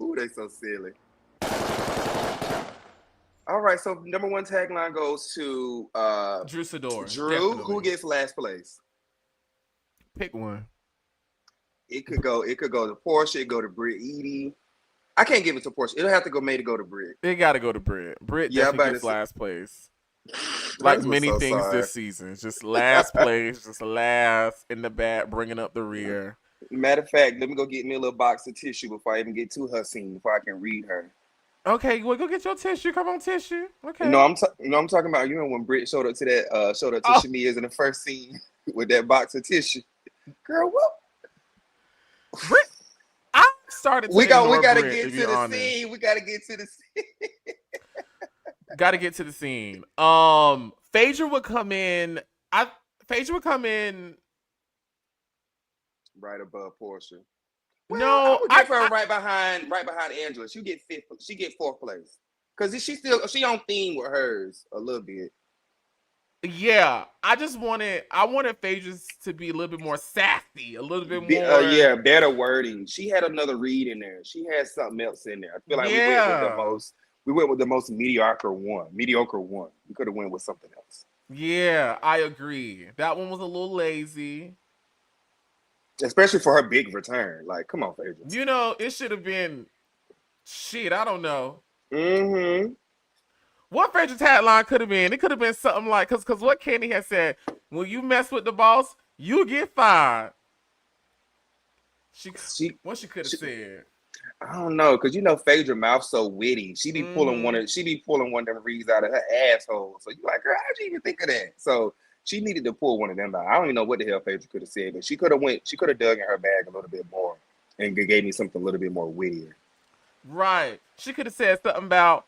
Ooh, they so silly. All right, so #1 tagline goes to Drew Sidor. Drew, definitely. who gets last place? Pick one. It could go to Portia, it go to Britt Eady. I can't give it to Portia. It'll have to go to Britt. It gotta go to Britt. Britt definitely gets last place. Like many things this season. Just last place, just last in the back, bringing up the rear. Matter of fact, let me go get me a little box of tissue before I even get to her scene, before I can read her. Okay, well, go get your tissue. Come on, tissue. Okay. No, I'm talking about, you know, when Britt showed up to Shamia's in the first scene with that box of tissue. Girl, what? Britt, I started. We gotta Britt, get to the scene. We gotta get to the scene. Gotta get to the scene. Phaedra would come in. Phaedra would come in right above Portia. Well, no, I would give her right behind Angela. She get 5th. She get 4th place because she on theme with hers a little bit. Yeah, I wanted Phaedra's to be a little bit more sassy, a little bit more. Better wording. She had another read in there. She had something else in there. I feel like we went with the most mediocre one. We could have went with something else. Yeah, I agree. That one was a little lazy. Especially for her big return. Like, come on, Phaedra. You know, it should have been shit, I don't know. What Phaedra's tagline could have been? It could have been something like, because what Kenny had said, when you mess with the boss, you get fired. What she could have said? I don't know, because you know Phaedra mouth so witty. She be pulling one of them reads out of her asshole. So you like, girl, how'd you even think of that? So she needed to pull one of them out. I don't even know what the hell Phaedra could have said, but she could have dug in her bag a little bit more and gave me something a little bit more wittier. Right. She could have said something about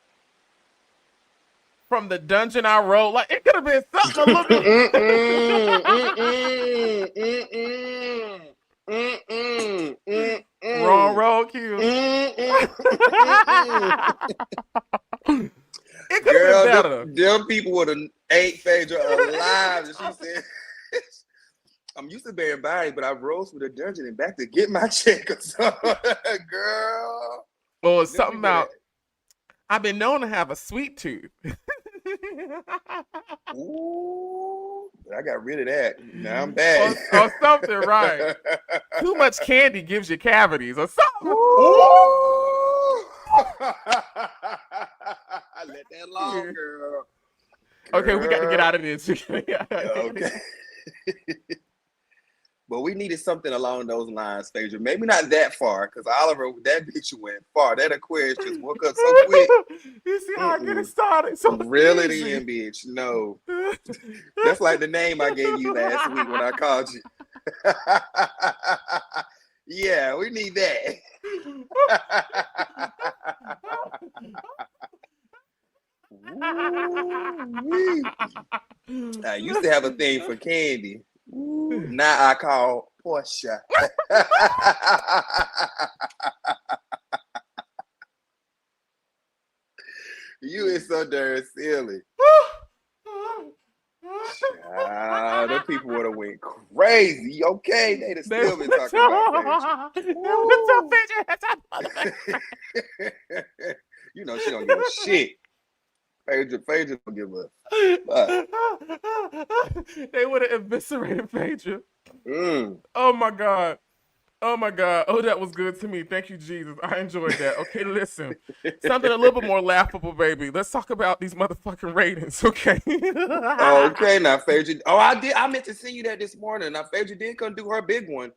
from the dungeon I wrote. Like, it could have been something a little bit. Wrong roll, Q. It could have been better. Them people would have ate Phaedra alive. And she said, I'm used to being bodied, but I rose from the dungeon and back to get my check or something. Girl. Or something about, I've been known to have a sweet tooth. Ooh, I got rid of that. Now I'm bad. Or something, right. Too much candy gives you cavities or something. Ooh. Let that alone, girl. Okay, we got to get out of this. Okay. But we needed something along those lines, Phaedra. Maybe not that far, because Oliver, that bitch went far. That Aquarius just woke up so quick. You see how I get it started? So reel it in, bitch. No. That's like the name I gave you last week when I called you. Yeah, we need that. I used to have a thing for candy. Now I call Portia. You is so darn silly. The people would have went crazy. Okay, they'd have still been talking about Phaedra. You know she don't give a shit. Phaedra don't give a fuck. They would have eviscerated Phaedra. Oh my God. Oh my God. Oh, that was good to me. Thank you, Jesus. I enjoyed that. Okay, listen. Something a little bit more laughable, baby. Let's talk about these motherfucking ratings, okay? Okay, now Phaedra. Oh, I meant to send you that this morning. Now Phaedra did come do her big one.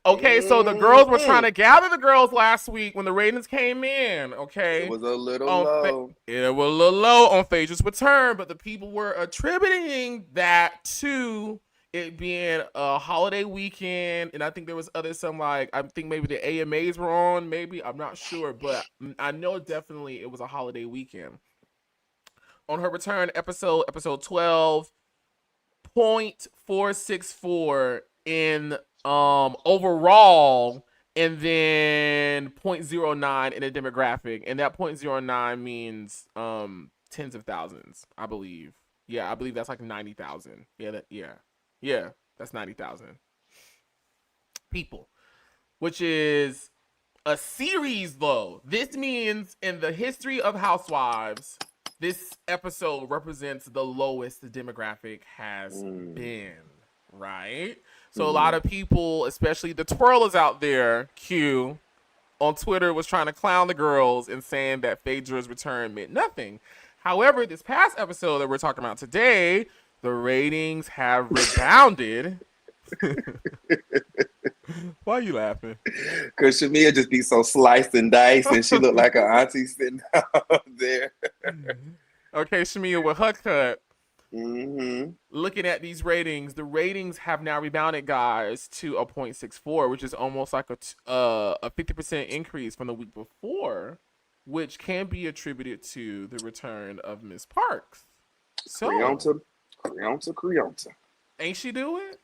Okay, so the girls were trying to gather the girls last week when the ratings came in, okay? It was a little low. It was a little low on Phaedra's return, but the people were attributing that to it being a holiday weekend, and I think there was I think maybe the AMAs were on, maybe, I'm not sure, but I know definitely it was a holiday weekend. On her return, episode 12, 0.464 in overall, and then 0.09 in a demographic, and that 0.09 means tens of thousands, I believe. Yeah, I believe that's like 90,000. Yeah, that's 90,000 people, which is a series though. This means in the history of Housewives, this episode represents the lowest the demographic has been, right? So a lot of people, especially the twirlers out there, Q, on Twitter was trying to clown the girls and saying that Phaedra's return meant nothing. However, this past episode that we're talking about today, the ratings have rebounded. Why are you laughing? Because Shamia just be so sliced and diced, and she looked like an auntie sitting out there. Okay, Shamia, with her cut, looking at these ratings, the ratings have now rebounded, guys, to a 0.64, which is almost like a 50% increase from the week before, which can be attributed to the return of Miss Parks. So, Creonta. Ain't she do it?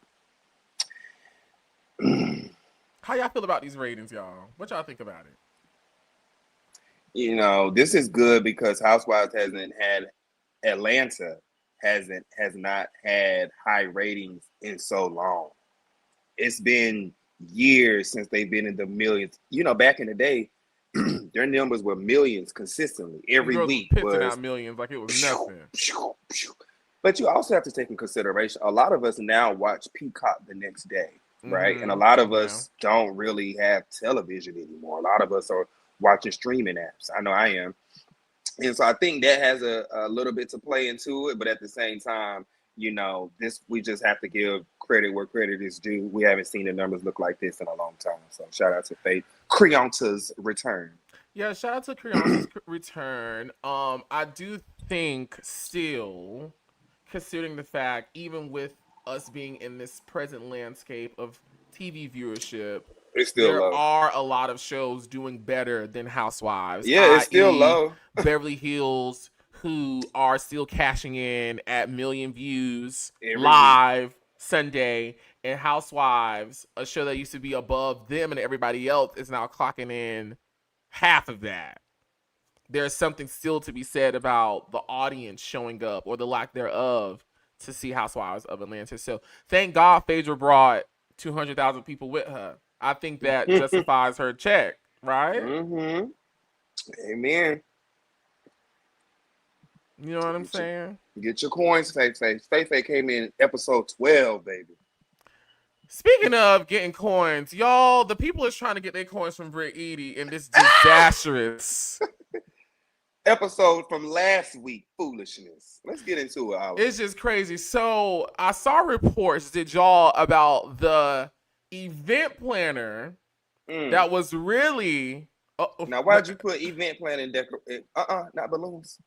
How y'all feel about these ratings, y'all? What y'all think about it? You know, this is good because Housewives has not had high ratings in so long. It's been years since they've been in the millions. You know, back in the day, their numbers were millions consistently every week. Pitching out millions like it was nothing. But you also have to take in consideration, a lot of us now watch Peacock the next day, right? And a lot of us don't really have television anymore. A lot of us are watching streaming apps. I know I am. And so I think that has a little bit to play into it. But at the same time, you know, we just have to give credit where credit is due. We haven't seen the numbers look like this in a long time. So shout out to Creonta's return. Yeah, shout out to Creonta's return. I do think still, considering the fact, even with us being in this present landscape of TV viewership, there are a lot of shows doing better than Housewives. Yeah, it's still low. Beverly Hills, who are still cashing in at million views Every live Sunday, and Housewives, a show that used to be above them and everybody else, is now clocking in half of that. There's something still to be said about the audience showing up, or the lack thereof, to see Housewives of Atlanta. So thank God Phaedra brought 200,000 people with her. I think that justifies her check, right? Mm-hmm. Amen. You know what I'm saying? Get your coins, Faye. Faye came in episode 12, baby. Speaking of getting coins, y'all, the people is trying to get their coins from Brittany Eady in this disastrous episode from last week, foolishness. Let's get into it, Oliver. It's just crazy. So I saw reports, did y'all, about the event planner that was really... Now, why'd you put event planning not balloons?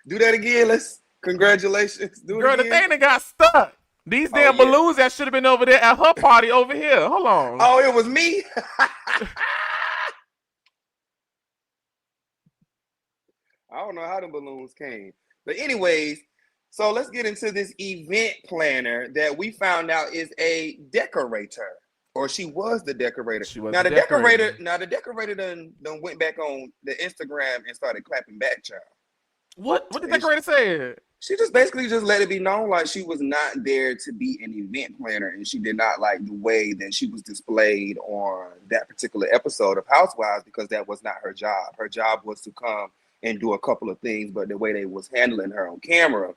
Do that again. Let's... Congratulations. Do Girl, it again. the thing that got stuck. These damn balloons that should have been over there at her party over here. Hold on. Oh, it was me? I don't know how the balloons came. But anyways, so let's get into this event planner that we found out is a decorator. Or she was the decorator. The decorator done went back on the Instagram and started clapping back, child. What the decorator said? She just basically just let it be known like she was not there to be an event planner, and she did not like the way that she was displayed on that particular episode of Housewives, because that was not her job. Her job was to come and do a couple of things, but the way they was handling her on camera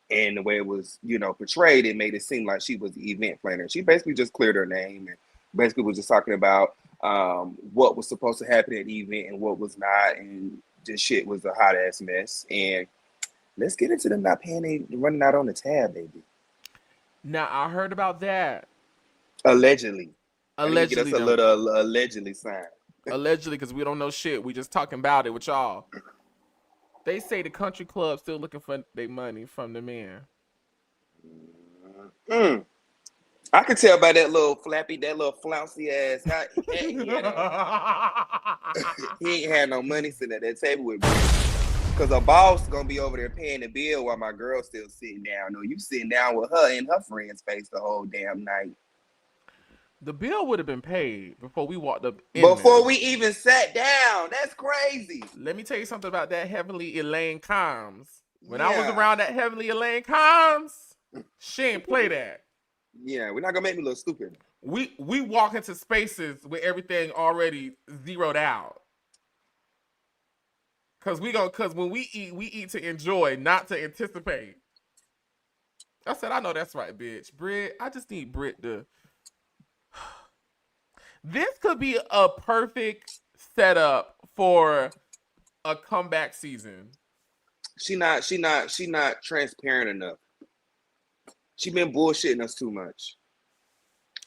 and the way it was, portrayed, it made it seem like she was the event planner. She basically just cleared her name and basically was just talking about what was supposed to happen at the event and what was not, and this shit was a hot ass mess. And let's get into them not paying, running out on the tab, baby. Now, I heard about that. Allegedly. Allegedly. Get us a little allegedly sign. Allegedly, because we don't know shit. We just talking about it with y'all. They say the country club still looking for their money from the men. I could tell by that little flouncy ass. He ain't had no money sitting at that table with me. Because a boss gonna be over there paying the bill while my girl's still sitting down. No, you sitting down with her and her friend's face the whole damn night. The bill would have been paid before we walked up in Before there. we even sat down. That's crazy. Let me tell you something about that Heavenly Elaine Combs. When I was around that Heavenly Elaine Combs, she ain't play that. Yeah, we're not gonna make me look stupid. We walk into spaces with everything already zeroed out. Cause when we eat to enjoy, not to anticipate. I said, I know that's right, bitch. Britt, I just need Britt to. This could be a perfect setup for a comeback season. She not transparent enough. She been bullshitting us too much.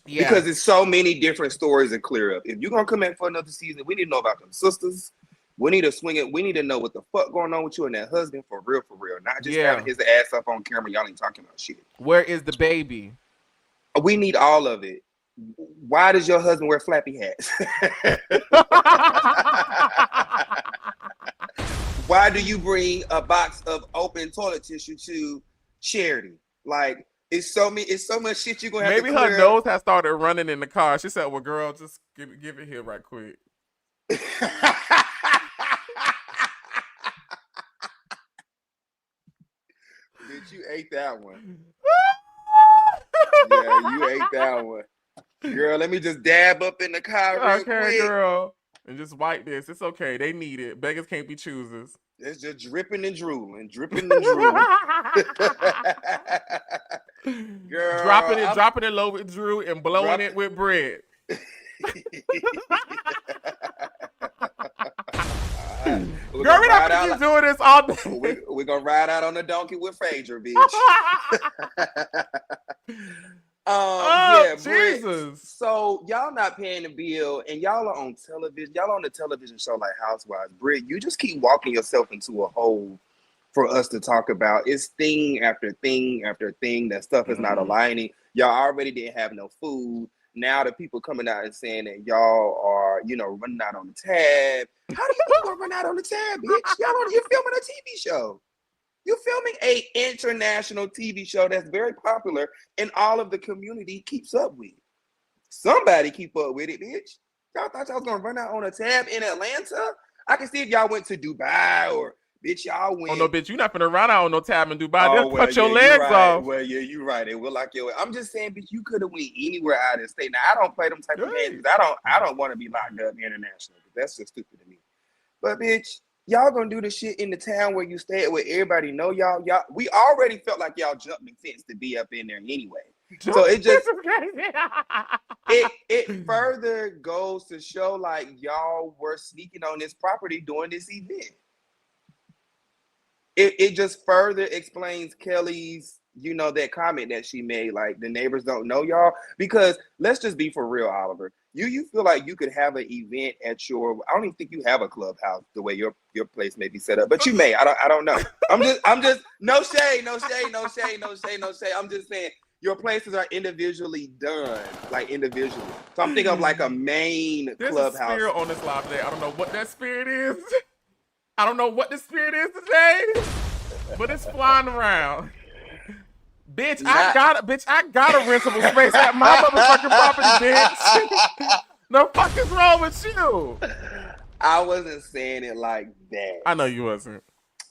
Yeah. Because it's so many different stories to clear up. If you're gonna come back for another season, we need to know about them sisters. We need to swing it. We need to know what the fuck going on with you and that husband for real. Not just having his ass up on camera. Y'all ain't talking about shit. Where is the baby? We need all of it. Why does your husband wear flappy hats? Why do you bring a box of open toilet tissue to charity? Like, it's so much shit you're gonna have Maybe to clear. her nose has started running in the car. She said, well, girl, just give it here right quick. Bitch, you ate that one. Yeah, you ate that one. Girl, let me just dab up in the car real quick. Okay, girl. And just wipe this. It's okay. They need it. Beggars can't be choosers. It's just dripping and drooling. Girl, dropping it low with Drew and blowing it with bread. Girl, we're not gonna keep doing this all day. We're gonna ride out on the donkey with Phaedra, bitch. Jesus. So y'all not paying the bill, and y'all are on television. Y'all on the television show like Housewives. Britt, you just keep walking yourself into a hole for us to talk about. It's thing after thing after thing that stuff is not aligning. Y'all already didn't have no food. now the people coming out and saying that y'all are, you know, running out on the tab. How do you think you're gonna run out on the tab, bitch? You're filming a TV show. You're filming a international TV show that's very popular and all of the community keeps up with. Somebody keep up with it, bitch. Y'all thought y'all was gonna run out on a tab in Atlanta? I can see if y'all went to Dubai or bitch, y'all went. Oh no, bitch, you're not finna run out on no tab in Dubai. Oh, They'll well, cut your yeah, legs right. off. Well, yeah, you're right. It will lock your. I'm just saying, bitch, you could have went anywhere out of the state. Now I don't play them type of games. I don't want to be locked up internationally. That's just stupid to me. But bitch, y'all gonna do the shit in the town where you stay at, where everybody know y'all. We already felt like y'all jumped the fence to be up in there anyway. So it just it further goes to show like y'all were sneaking on this property during this event. It just further explains Kelly's, you know, that comment that she made, like the neighbors don't know y'all. Because let's just be for real, Oliver. You feel like you could have an event at your, I don't even think you have a clubhouse the way your place may be set up, but you may. I don't know. I'm just no shade. I'm just saying your places are individually done, like individually. So I'm thinking of like a main There's clubhouse. a spirit on this live today. I don't know what that spirit is. I don't know what the spirit is today, but it's flying around. Bitch, I got a rentable space at my motherfucking property, bitch. The fuck is wrong with you? I wasn't saying it like that. I know you wasn't.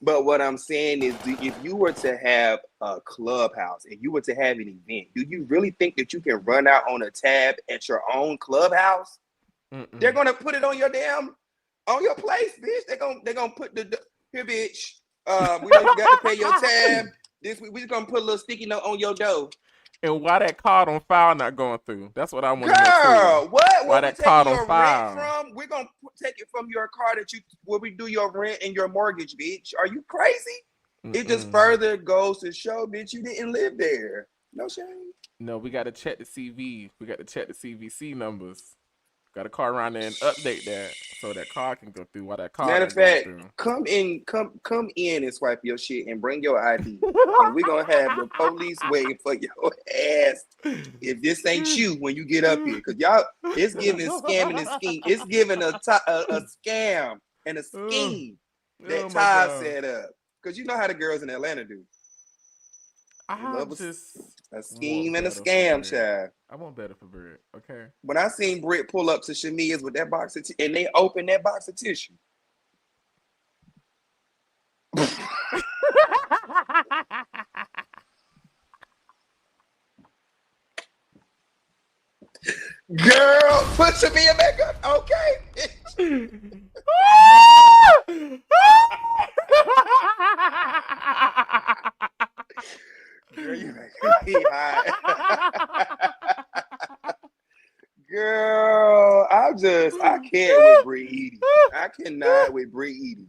But what I'm saying is, if you were to have a clubhouse and you were to have an event, do you really think that you can run out on a tab at your own clubhouse? They're gonna put it on your place, bitch. They're gonna put the here, bitch. We know you got to pay your tab. This week we just gonna put a little sticky note on your door. And why that card on file not going through? That's what I want to know. Girl, what? Why that card on file? From? We're gonna take it from your card where we do your rent and your mortgage, bitch. Are you crazy? It just further goes to show, bitch, you didn't live there. No shame. No, we got to check the CV. We got to check the CVC numbers. Got to call around there and update that so that card can go through. While that card matter of fact, come in and swipe your shit and bring your ID, and we're gonna have the police waiting for your ass if this ain't you when you get up here, because y'all, it's giving scamming and scheme. It's giving a scam and a scheme that Ty set up, because you know how the girls in Atlanta do. A scheme and a scam, child. I want better for Britt, okay? When I seen Britt pull up to Shamia's with that box of and they opened that box of tissue. Girl, put Shamia back up, okay? Girl, you make me high. Girl, I can't with Brittany Eady. I cannot with Brittany Eady.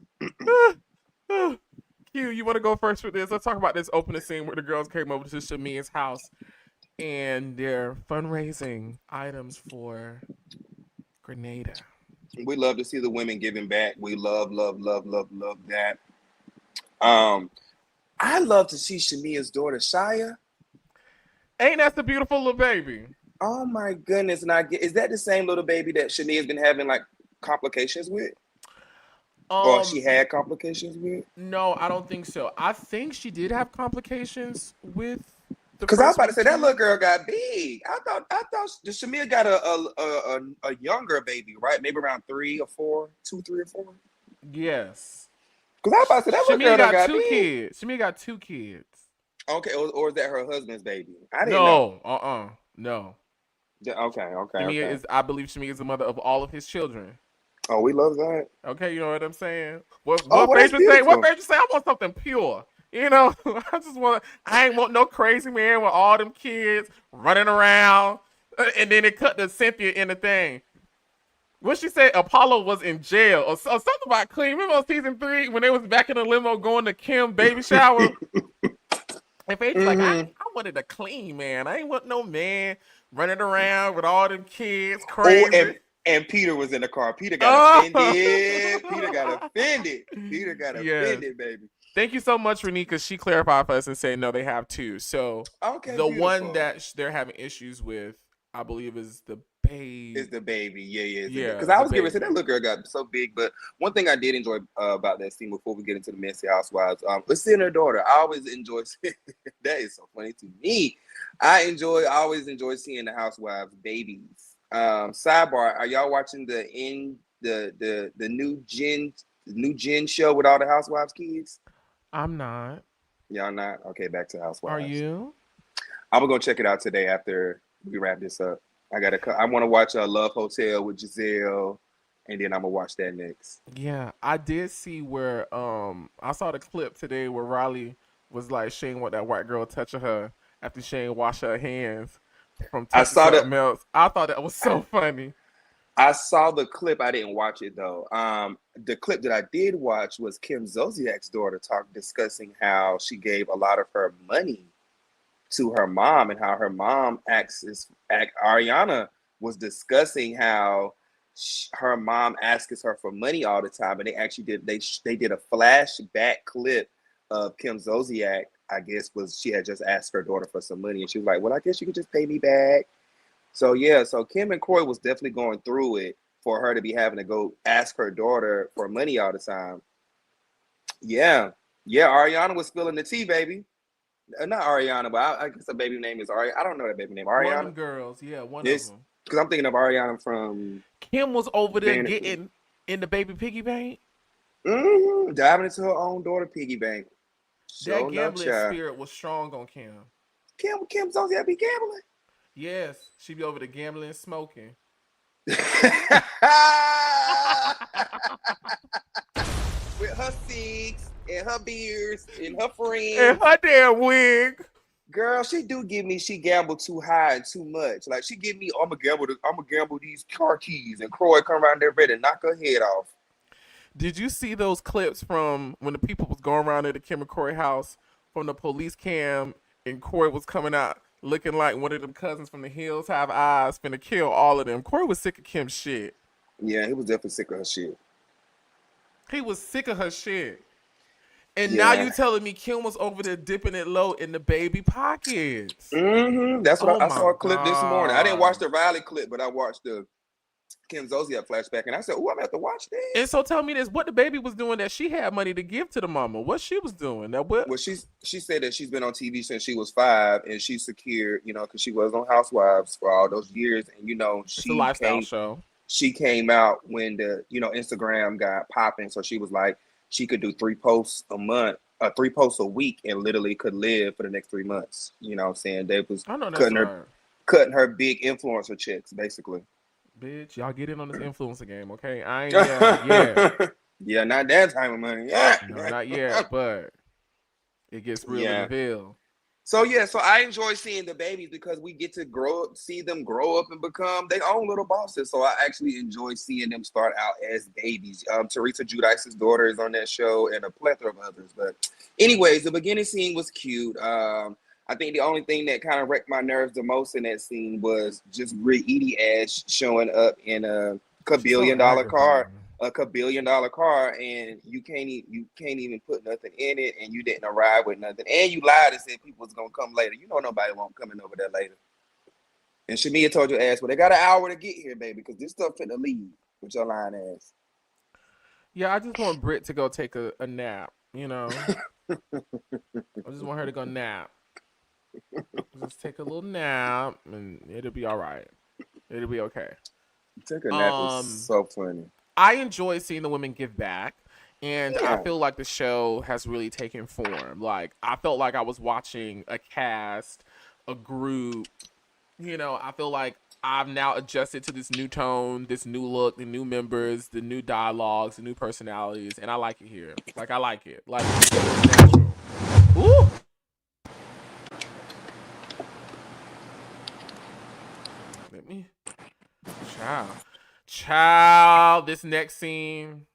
Q, you want to go first with this? Let's talk about this opening scene where the girls came over to Shamia's house and they're fundraising items for Grenada. We love to see the women giving back. We love that. I love to see Shamia's daughter, Shia. Ain't that the beautiful little baby? Oh my goodness. And is that the same little baby that Shania's been having like complications with? Or she had complications with? No, I don't think so. I think she did have complications with the because I was about to say that little girl got big. I thought Shamia got a younger baby, right? Maybe around 3 or 4, 2, 3 or 4. Yes. Because I was about to say that little girl got 2 big. kids. Shamia got 2 kids. Okay, or is that her husband's baby? I didn't know. No. Okay. I believe Shamia is the mother of all of his children. Oh, we love that. Okay, you know what I'm saying? What Phaedra say? What Phaedra say? I want something pure. You know, I ain't want no crazy man with all them kids running around. And then it cut to Cynthia in the thing. What she said, Apollo was in jail or something about clean. Remember on season 3 when they was back in the limo going to Kim baby shower? And Phaedra's like, I wanted a clean man. I ain't want no man running around with all them kids crazy. Oh, and Peter was in the car. Peter got offended. Peter got offended, baby. Thank you so much, Renee, because she clarified for us and said, no, they have 2. So the one that they're having issues with I believe, is the baby. It's the baby. Yeah. Yeah, Because I the was going to say baby. that little girl got so big. But one thing I did enjoy about that scene before we get into the Messy Housewives, was seeing her daughter. I always enjoy that is so funny to me. I always enjoy seeing the Housewives babies. Sidebar: are y'all watching the new Gen show with all the Housewives kids? I'm not. Y'all not? Okay, back to Housewives. Are you? I'm gonna check it out today after we wrap this up. I want to watch Love Hotel with Giselle, and then I'm gonna watch that next. Yeah, I did see where I saw the clip today where Riley was like, Shane want that white girl touching her after Shane washed her hands from I touching saw something else. I thought that was so funny. I saw the clip. I didn't watch it though. The clip that I did watch was Kim Zolciak's daughter discussing how she gave a lot of her money to her mom and how her mom Ariana was discussing how her mom asks her for money all the time, and they actually did a flashback clip of Kim Zolciak. I guess she had just asked her daughter for some money, and she was like, "Well, I guess you could just pay me back." So Kim and Corey was definitely going through it for her to be having to go ask her daughter for money all the time. Yeah, Ariana was spilling the tea, baby. Not Ariana, but I guess the baby name is Ariana. I don't know that baby name. Ariana. One of them girls, yeah, one of them. Because I'm thinking of Ariana from Kim was over there getting in the baby piggy bank. Diving into her own daughter piggy bank. That gambling spirit was strong on Kim. Kim's always be gambling. Yes, she be over there gambling and smoking. With her cigs and her beers and her friends. And her damn wig. Girl, she gambled too high and too much. Like she give me, I'm gonna gamble these car keys, and Croy come around there ready to knock her head off. Did you see those clips from when the people was going around at the Kim and Corey house from the police cam, and Corey was coming out looking like one of them cousins from the Hills Have Eyes, finna kill all of them. Corey was sick of Kim's shit. Yeah, he was definitely sick of her shit. He was sick of her shit. And now you telling me Kim was over there dipping it low in the baby pockets. That's what I saw a clip this morning. I didn't watch the Riley clip, but I watched the Kim Zolciak flashback, and I said, "Oh, I'm gonna have to watch this." And so tell me this: what the baby was doing that she had money to give to the mama? What she was doing? Well, she said that she's been on TV since she was 5, and she secured, because she was on Housewives for all those years, and it's a lifestyle show. She came out when the Instagram got popping, so she was like she could do 3 posts a month, 3 posts a week, and literally could live for the next 3 months. You know what I'm saying? They was cutting her big influencer checks, basically. Bitch, y'all get in on this influencer game, okay? I ain't yet. Yeah, not that time of money. Yeah. No, not yet, but it gets real in the Ville. So I enjoy seeing the babies because we get to see them grow up and become their own little bosses. So I actually enjoy seeing them start out as babies. Teresa Giudice's daughter is on that show, and a plethora of others. But anyways, the beginning scene was cute. I think the only thing that kind of wrecked my nerves the most in that scene was just Brittany Eady ass showing up in a $1 billion car, and you can't even put nothing in it, and you didn't arrive with nothing, and you lied and said people was gonna come later. Nobody won't coming over there later. And Shamia told your ass, well, they got an hour to get here, baby, because this stuff finna leave with your lying ass. Yeah, I just want Britt to go take a nap. I just want her to go nap. Just take a little nap, and it'll be all right. It'll be okay. Take a nap is so funny. I enjoy seeing the women give back, and I feel like the show has really taken form. Like, I felt like I was watching a cast, a group. I feel like I've now adjusted to this new tone, this new look, the new members, the new dialogues, the new personalities, and I like it here. Like, I like it. Like, it's natural. Ooh! Let me... Child, this next scene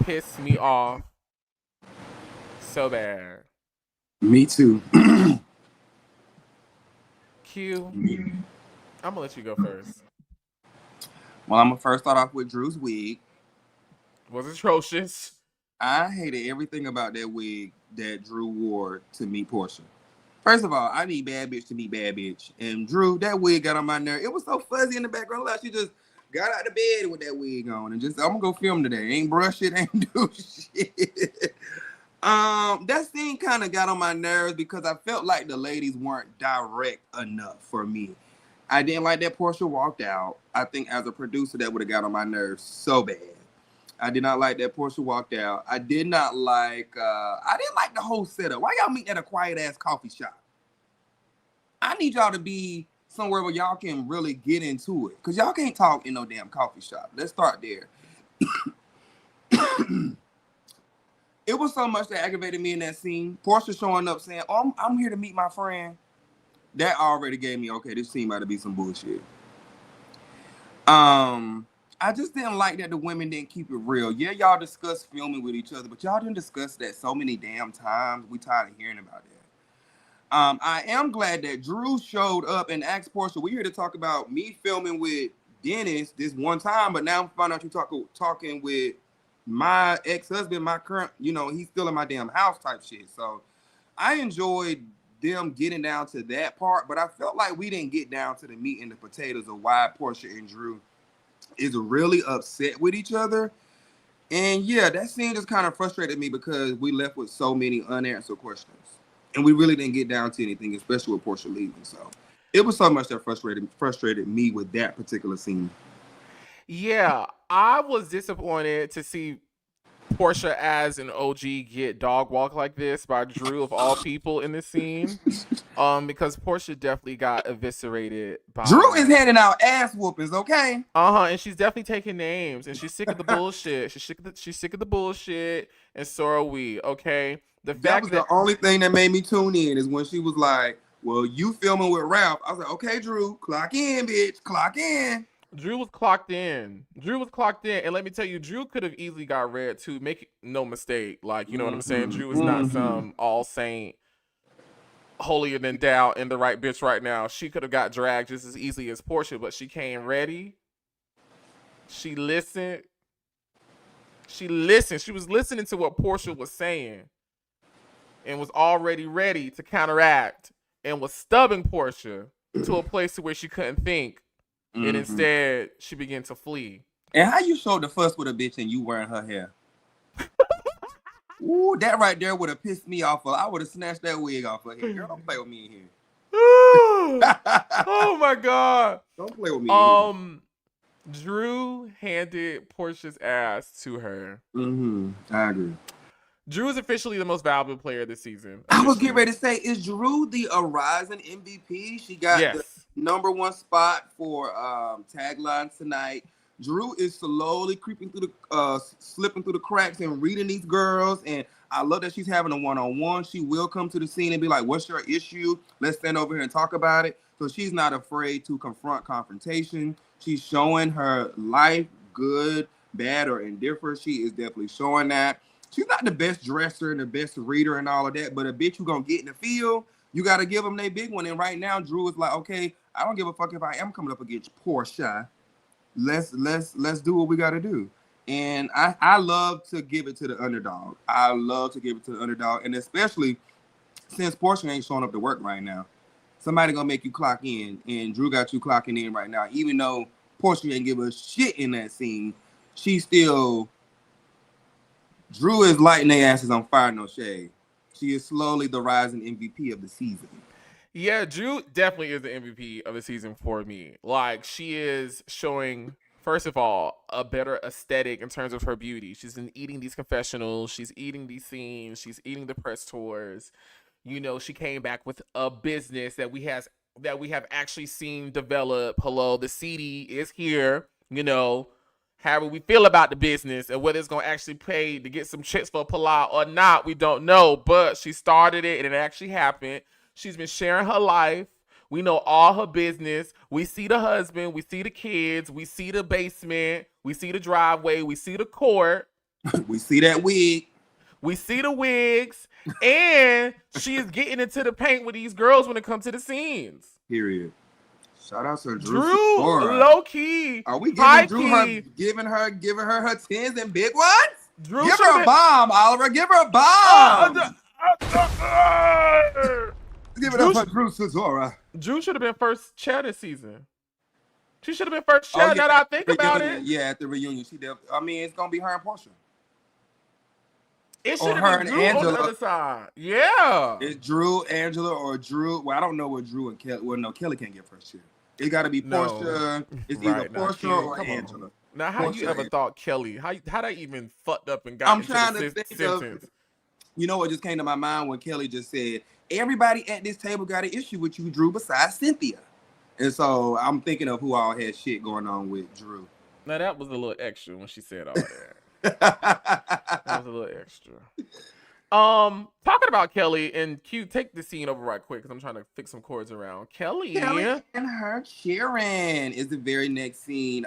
pissed me off so bad. Me too. Q, I'm gonna let you go first. Well, I'm gonna first start off with Drew's wig. Was atrocious. I hated everything about that wig that Drew wore to meet Portia. First of all, I need bad bitch to be bad bitch. And Drew, that wig got on my nerve. It was so fuzzy in the background. Like she just got out of bed with that wig on and just, I'm gonna go film today. Ain't brush it, ain't do shit. That scene kind of got on my nerves because I felt like the ladies weren't direct enough for me. I didn't like that Portia walked out. I think as a producer, that would have got on my nerves so bad. I did not like that Portia walked out. I didn't like the whole setup. Why y'all meet at a quiet ass coffee shop? I need y'all to be somewhere where y'all can really get into it. Cause y'all can't talk in no damn coffee shop. Let's start there. It was so much that aggravated me in that scene. Portia showing up saying, "Oh, I'm here to meet my friend." That already gave me, okay, this seemed about to be some bullshit. I just didn't like that the women didn't keep it real. Yeah, y'all discussed filming with each other, but y'all didn't discuss that so many damn times. We tired of hearing about that. I am glad that Drew showed up and asked Portia, "We here to talk about me filming with Dennis this one time, but now I'm finding out you talking with my ex-husband, my current, he's still in my damn house type shit." So I enjoyed them getting down to that part, but I felt like we didn't get down to the meat and the potatoes of why Portia and Drew is really upset with each other. And yeah, that scene just kind of frustrated me because we left with so many unanswered questions. And we really didn't get down to anything, especially with Portia leaving. So it was so much that frustrated me with that particular scene. Yeah, I was disappointed to see Portia as an OG get dog walk like this by Drew of all people in this scene. Because Portia definitely got eviscerated by Drew is handing out ass whoopings, okay? And she's definitely taking names, and she's sick of the bullshit. She's sick of the bullshit, and so are we, okay? The only thing that made me tune in is when she was like, "Well, you filming with Ralph." I was like, "Okay, Drew, clock in, bitch, clock in." Drew was clocked in. And let me tell you, Drew could have easily got red too. Make no mistake. Like, you know what I'm saying? Drew is not some all saint, holier than thou in the right bitch right now. She could have got dragged just as easily as Portia, but she came ready. She listened. She was listening to what Portia was saying and was already ready to counteract and was stubbing Portia to a place where she couldn't think. And instead, she began to flee. And how you showed the fuss with a bitch and you wearing her hair? Ooh, that right there would have pissed me off. I would have snatched that wig off her head. Girl, don't play with me in here. Oh my God. Don't play with me in here. Drew handed Portia's ass to her. I agree. Drew is officially the most valuable player this season. I was getting ready to say, is Drew the Horizon MVP? She got the #1 spot for taglines tonight. Drew is slowly creeping through slipping through the cracks and reading these girls. And I love that she's having a one-on-one. She will come to the scene and be like, "What's your issue? Let's stand over here and talk about it." So she's not afraid to confront confrontation. She's showing her life, good, bad, or indifferent. She is definitely showing that. She's not the best dresser and the best reader and all of that, but a bitch who gonna get in the field, you gotta give them their big one. And right now, Drew is like, "Okay, I don't give a fuck if I am coming up against Portia. Let's do what we gotta do." And I love to give it to the underdog. And especially since Portia ain't showing up to work right now. Somebody gonna make you clock in, and Drew got you clocking in right now. Even though Portia ain't give a shit in that scene, Drew is lighting their asses on fire, no shade. She is slowly the rising MVP of the season. Yeah, Drew definitely is the MVP of the season for me. Like, she is showing, first of all, a better aesthetic in terms of her beauty. She's been eating these confessionals. She's eating these scenes. She's eating the press tours. She came back with a business that we have actually seen develop. Hello, the CD is here. However we feel about the business and whether it's going to actually pay to get some chicks for a Pilar or not, we don't know. But she started it and it actually happened. She's been sharing her life. We know all her business. We see the husband. We see the kids. We see the basement. We see the driveway. We see the court. We see that wig. We see the wigs. And she is getting into the paint with these girls when it comes to the scenes. Period. Shout out to Drew, low key. Are we giving her her tens and big ones? Drew, give her a bomb, Oliver. Give her a bomb. Give it up for Drew Cesora. Drew should have been first chair this season. She should have been first chair. Now that I think about it. Yeah, at the reunion, she did. I mean, it's gonna be her and Portia. It should have been Drew on the other side. Yeah. It's Drew, Angela, or Drew. Well, I don't know what Drew and Kelly. Well, no, Kelly can't get first chair. It got to be Portia. It's either Portia or Angela. Now, how you ever thought Kelly? How that even fucked up and got into the sentence? You know what just came to my mind when Kelly just said, everybody at this table got an issue with you, Drew, besides Cynthia. And so I'm thinking of who all had shit going on with Drew. Now, that was a little extra when she said all that. That was a little extra. Talking about Kelly, and Q, take the scene over right quick because I'm trying to fix some chords around. Kelly and her cheering is the very next scene.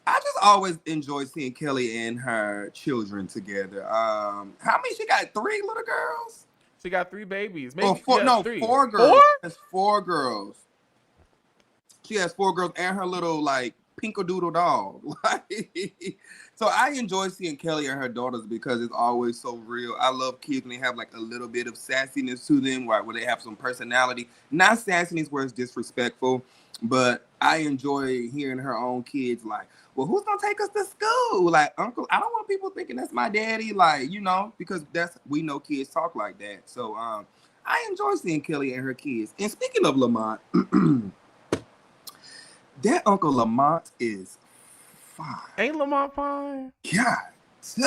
I just always enjoy seeing Kelly and her children together. How many? She got 3 little girls? She got 3 babies. Maybe 4 girls. 4? That's 4 girls. She has 4 girls and her little like pinkadoodle dog. So I enjoy seeing Kelly and her daughters because it's always so real. I love kids when they have like a little bit of sassiness to them, right? Where they have some personality. Not sassiness where it's disrespectful, but I enjoy hearing her own kids like, well, who's gonna take us to school? Like, Uncle, I don't want people thinking that's my daddy, like, you know, because we know kids talk like that. So I enjoy seeing Kelly and her kids. And speaking of Lamont, that Uncle Lamont is fine. Ain't Lamont fine? God, so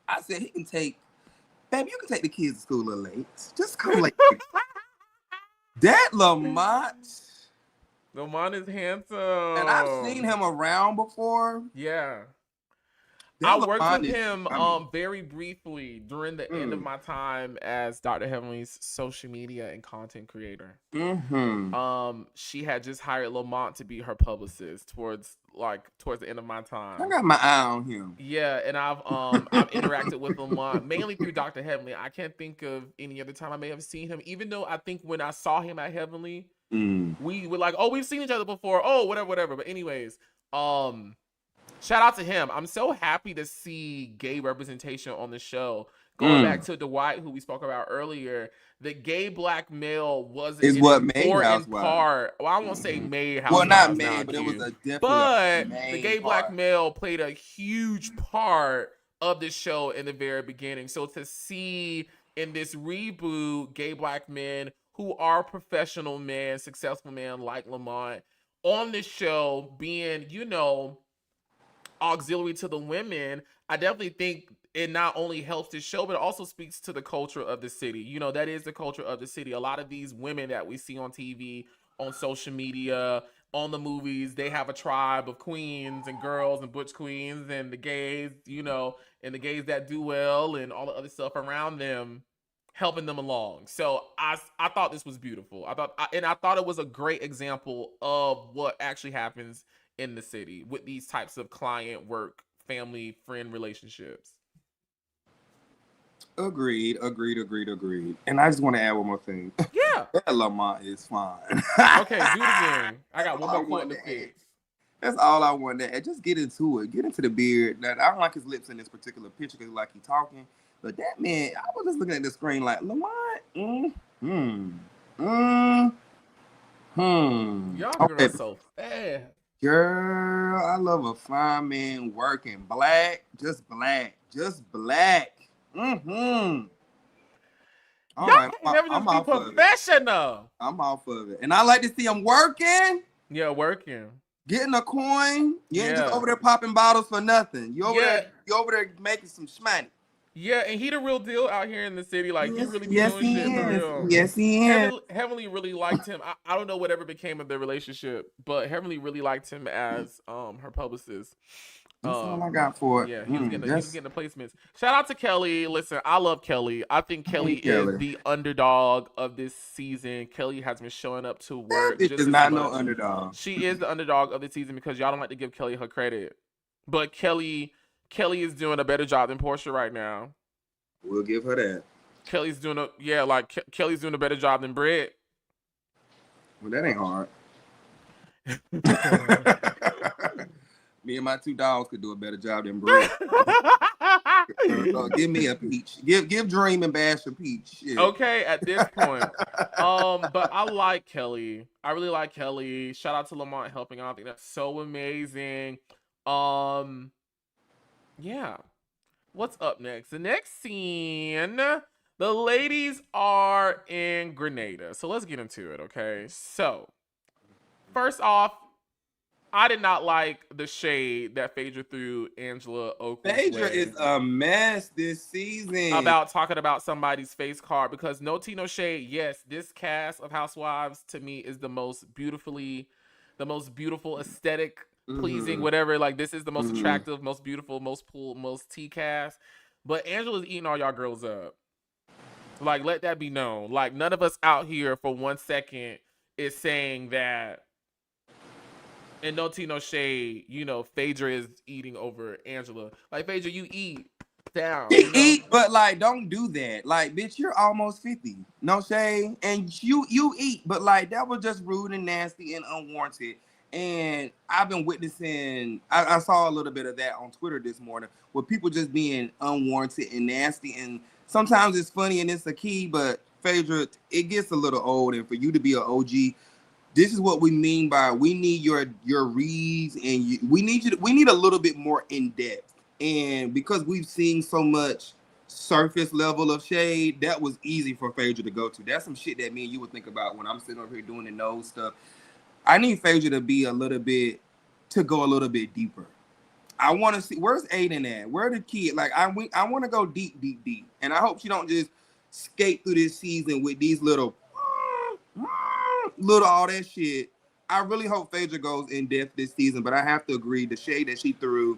I said he can take, baby, you can take the kids to school a little late. Just come late. That Lamont is handsome. And I've seen him around before. Yeah. I worked with him very briefly during the end of my time as Dr. Heavenly's social media and content creator. She had just hired Lamont to be her publicist towards the end of my time. I got my eye on him. Yeah, and I've interacted with Lamont mainly through Dr. Heavenly. I can't think of any other time I may have seen him, even though I think when I saw him at Heavenly, we were like, oh, we've seen each other before. Oh, whatever. But anyways, shout out to him. I'm so happy to see gay representation on the show. Going back to Dwight, who we spoke about earlier, the gay black male was what made Housewives. Part. Well, I won't say made Housewives. Well, not made, but it was the gay black male played a huge part of the show in the very beginning. So to see in this reboot gay black men who are professional men, successful men like Lamont on this show being, you know, auxiliary to the women, I definitely think it not only helps the show, but it also speaks to the culture of the city. You know, that is the culture of the city. A lot of these women that we see on TV, on social media, on the movies, they have a tribe of queens and girls and butch queens and the gays, you know, and the gays that do well and all the other stuff around them, helping them along. So I thought this was beautiful. I thought it was a great example of what actually happens in the city with these types of client, work, family, friend relationships. Agreed. And I just want to add one more thing. Yeah. That Lamont is fine. Okay, do it again. I got one more point to fix. That's all I want to add. Just get into it. Get into the beard. Now, I don't like his lips in this particular picture because like he's talking. But that man, I was just looking at the screen like, Lamont, Y'all girls so fast. Girl, I love a fine man working black. Y'all can't never just be professional. I'm off of it. And I like to see him working. Yeah, working. Getting a coin. You ain't just over there popping bottles for nothing. You over there making some shmoney. Yeah, and he the real deal out here in the city. Like, he really doing shit for real. Yes, he is. Heavenly really liked him. I don't know whatever became of their relationship, but Heavenly really liked him as her publicist. That's all I got for it. Yeah, he was getting the placements. Shout out to Kelly. Listen, I love Kelly. I think Kelly is the underdog of this season. Kelly has been showing up to work. It is not no underdog. She is the underdog of the season because y'all don't like to give Kelly her credit. But Kelly is doing a better job than Portia right now. We'll give her that. Kelly's doing a better job than Britt. Well, that ain't hard. Me and my 2 dogs could do a better job than Britt. Give me a peach. Give Dream and Bash a peach. Shit. Okay, at this point. But I like Kelly. I really like Kelly. Shout out to Lamont helping out. I think that's so amazing. Yeah. What's up next? The next scene, the ladies are in Grenada. So let's get into it, okay? So, first off, I did not like the shade that Phaedra threw Angela Oakley's Phaedra way is a mess this season. about talking about somebody's face card, because no tea, no shade. Yes, this cast of Housewives to me is the most beautiful aesthetic pleasing, whatever. Like, this is the most attractive, most beautiful, most cool, most tea cast. But Angela's eating all y'all girls up. Like, let that be known. Like, none of us out here for 1 second is saying that, and no tea, no shade, you know, Phaedra is eating over Angela. Like, Phaedra, you eat down. You eat, but like, don't do that. Like, bitch, you're almost 50. No shade. And you eat, but like, that was just rude and nasty and unwarranted. And I've been witnessing, I saw a little bit of that on Twitter this morning, with people just being unwarranted and nasty. And sometimes it's funny and it's a key, but Phaedra, it gets a little old. And for you to be an OG, this is what we mean by, we need your reads, and we need a little bit more in depth. And because we've seen so much surface level of shade, that was easy for Phaedra to go to. That's some shit that me and you would think about when I'm sitting over here doing the nose stuff. I need Phaedra to go a little bit deeper. I want to see, where's Aiden at? Where the kid? Like, I want to go deep. And I hope she don't just skate through this season with these little all that shit. I really hope Phaedra goes in depth this season, but I have to agree, the shade that she threw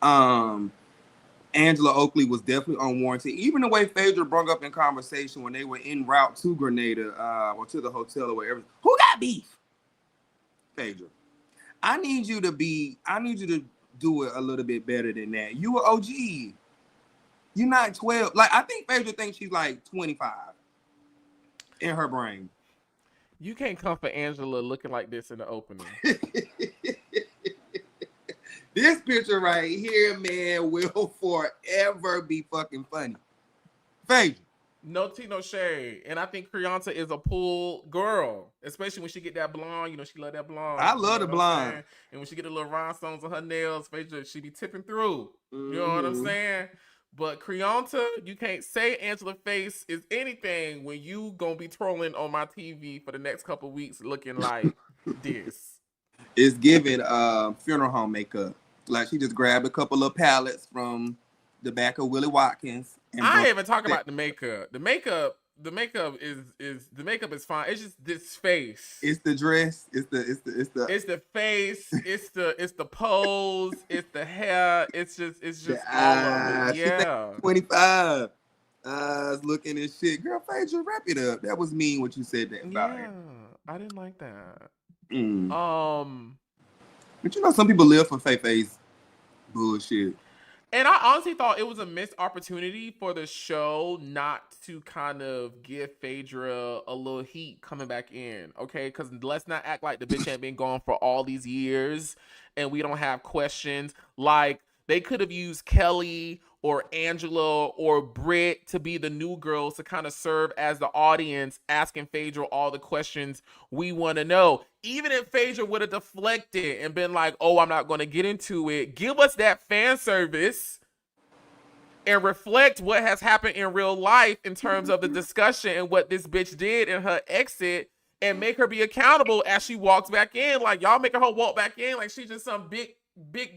Angela Oakley was definitely unwarranted. Even the way Phaedra brought up in conversation when they were en route to Grenada, or to the hotel or wherever. Who got beef? Phaedra. I need you to do it a little bit better than that. You an OG. You're not 12. Like, I think Phaedra thinks she's like 25 in her brain. You can't come for Angela looking like this in the opening. This picture right here, man, will forever be fucking funny. Phaedra. No tea, no shade. And I think Krianta is a pull girl, especially when she get that blonde. You know, she love that blonde. I love the blonde. And when she get the little rhinestones on her nails, Phaedra, she be tipping through. You know what I'm saying? But Krianta, you can't say Angela face is anything when you gonna be trolling on my TV for the next couple weeks looking like this. It's giving funeral home makeup. Like, she just grabbed a couple of palettes from the back of Willie Watkins. And I ain't even talking about the makeup. The makeup is fine. It's just this face. It's the dress. It's the face. It's the pose. It's the hair. It's just all of it. Yeah. 25. Eyes looking and shit. Girl, Phaedra, wrap it up. That was mean what you said that about her. I didn't like that. But you know, some people live for Faye-Faye's bullshit. And I honestly thought it was a missed opportunity for the show not to kind of give Phaedra a little heat coming back in, okay? Because let's not act like the bitch ain't been gone for all these years and we don't have questions. Like, they could have used Kelly or Angela or Britt to be the new girls to kind of serve as the audience, asking Phaedra all the questions we want to know. Even if Phaedra would have deflected and been like, oh, I'm not going to get into it, give us that fan service and reflect what has happened in real life in terms of the discussion and what this bitch did in her exit, and make her be accountable as she walks back in. Like, y'all making her walk back in like she's just some big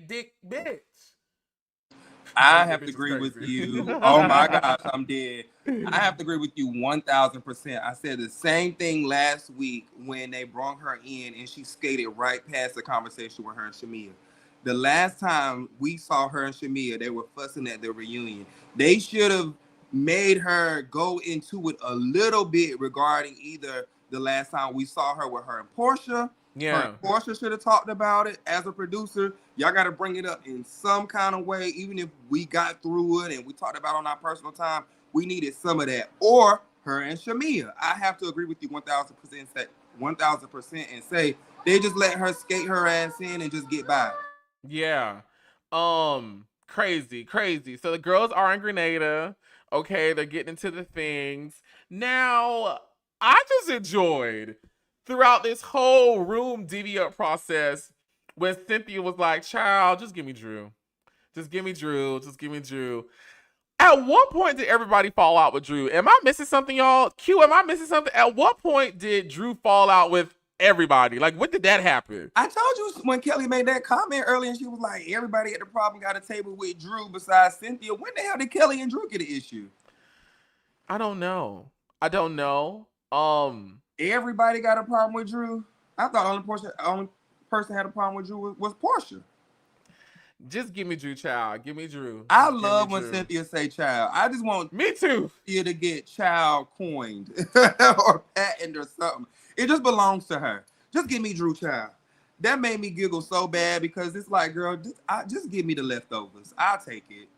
dick bitch. I have to agree with you. Oh my gosh, I'm dead. I have to agree with you 1,000%. I said the same thing last week when they brought her in and she skated right past the conversation with her and Shamia. The last time we saw her and Shamia, they were fussing at the reunion. They should have made her go into it a little bit regarding either the last time we saw her with her and Portia. Yeah, Portia should have talked about it. As a producer, y'all got to bring it up in some kind of way. Even if we got through it and we talked about it on our personal time, we needed some of that. Or her and Shamia. I have to agree with you 1,000% and say they just let her skate her ass in and just get by. Yeah. Crazy, crazy. So the girls are in Grenada. Okay, they're getting into the things. Now, I just enjoyed throughout this whole room divvy up process when Cynthia was like, child, just give me Drew. Just give me Drew. Just give me Drew. At what point did everybody fall out with Drew? Am I missing something, y'all? Q, am I missing something? At what point did Drew fall out with everybody? Like, when did that happen? I told you when Kelly made that comment earlier, and she was like, everybody at the problem got a table with Drew besides Cynthia. When the hell did Kelly and Drew get an issue? I don't know. Everybody got a problem with Drew. I thought only person had a problem with Drew was Portia. Just give me Drew, child. Give me Drew. I love when Cynthia say child. I just want me too. Cynthia to get child coined or patented or something. It just belongs to her. Just give me Drew, child. That made me giggle so bad because it's like, girl, just give me the leftovers. I'll take it.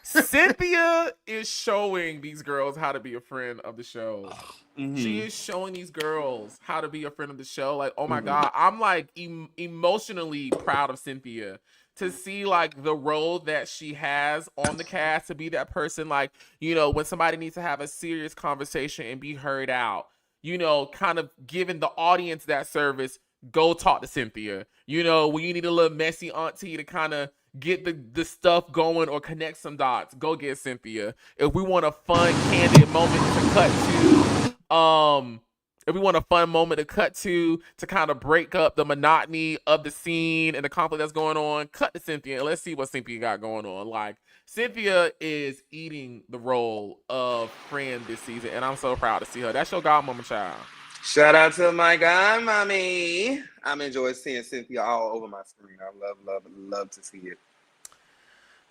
Cynthia is showing these girls how to be a friend of the show. Mm-hmm. She is showing these girls how to be a friend of the show. Like, oh my God, I'm like emotionally proud of Cynthia to see like the role that she has on the cast, to be that person, like, you know, when somebody needs to have a serious conversation and be heard out, you know, kind of giving the audience that service, go talk to Cynthia. You know, when you need a little messy auntie to kind of get the stuff going or connect some dots, go get Cynthia. If we want a fun, candid moment to cut to, if we want a fun moment to cut to kind of break up the monotony of the scene and the conflict that's going on, cut to Cynthia and let's see what Cynthia got going on. Like, Cynthia is eating the role of friend this season, and I'm so proud to see her. That's your godmama, child. Shout out to my godmommy. I'm enjoying seeing Cynthia all over my screen. I love to see it.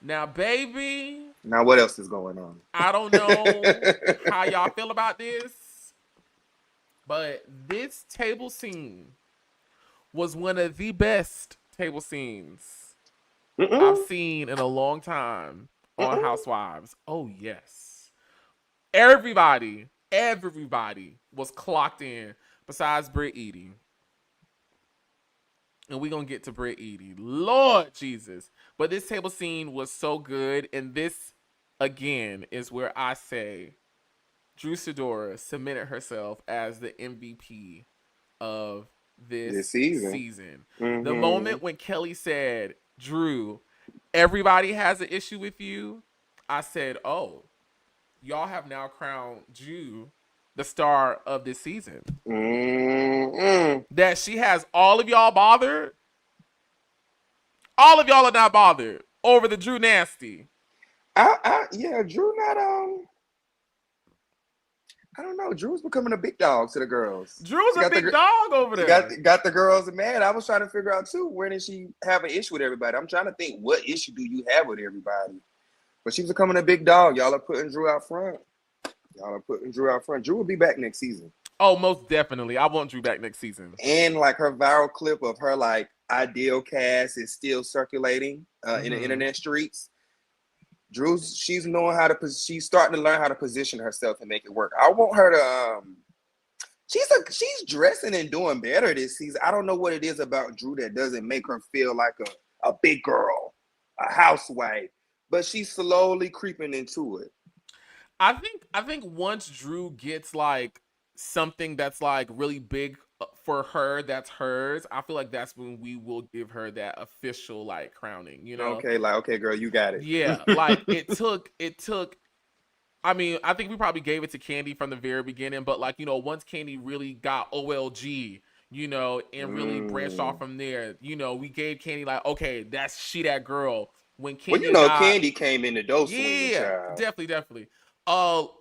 Now, baby. Now, what else is going on? I don't know how y'all feel about this, but this table scene was one of the best table scenes I've seen in a long time on Housewives. Oh, yes. Everybody was clocked in besides Brittany Eady. And we're going to get to Brittany Eady. Lord Jesus. But this table scene was so good. And this, again, is where I say Drew Sidora cemented herself as the MVP of this season. Mm-hmm. The moment when Kelly said, Drew, everybody has an issue with you, I said, oh, y'all have now crowned Drew the star of this season. That she has all of y'all bothered. All of y'all are not bothered over the Drew nasty. Yeah, Drew not I don't know. Drew's becoming a big dog to the girls. Drew's a big dog over there. Got the girls mad. I was trying to figure out too, where did she have an issue with everybody? I'm trying to think, what issue do you have with everybody? But she's becoming a big dog. Y'all are putting Drew out front. Drew will be back next season. Oh, most definitely. I want Drew back next season. And like her viral clip of her like ideal cast is still circulating in the internet streets. She's starting to learn how to position herself and make it work. I want her to she's dressing and doing better this season. I don't know what it is about Drew that doesn't make her feel like a big girl, a housewife, but she's slowly creeping into it. I think once Drew gets like something that's like really big for her, that's hers, I feel like that's when we will give her that official like crowning, you know? Okay, girl, you got it. Yeah, like it took I mean, I think we probably gave it to Candy from the very beginning, but like, you know, once Candy really got OLG, you know, and really branched off from there, you know, we gave Candy like, okay, that's that girl. When Candy Candy came in the dose. Yeah, definitely.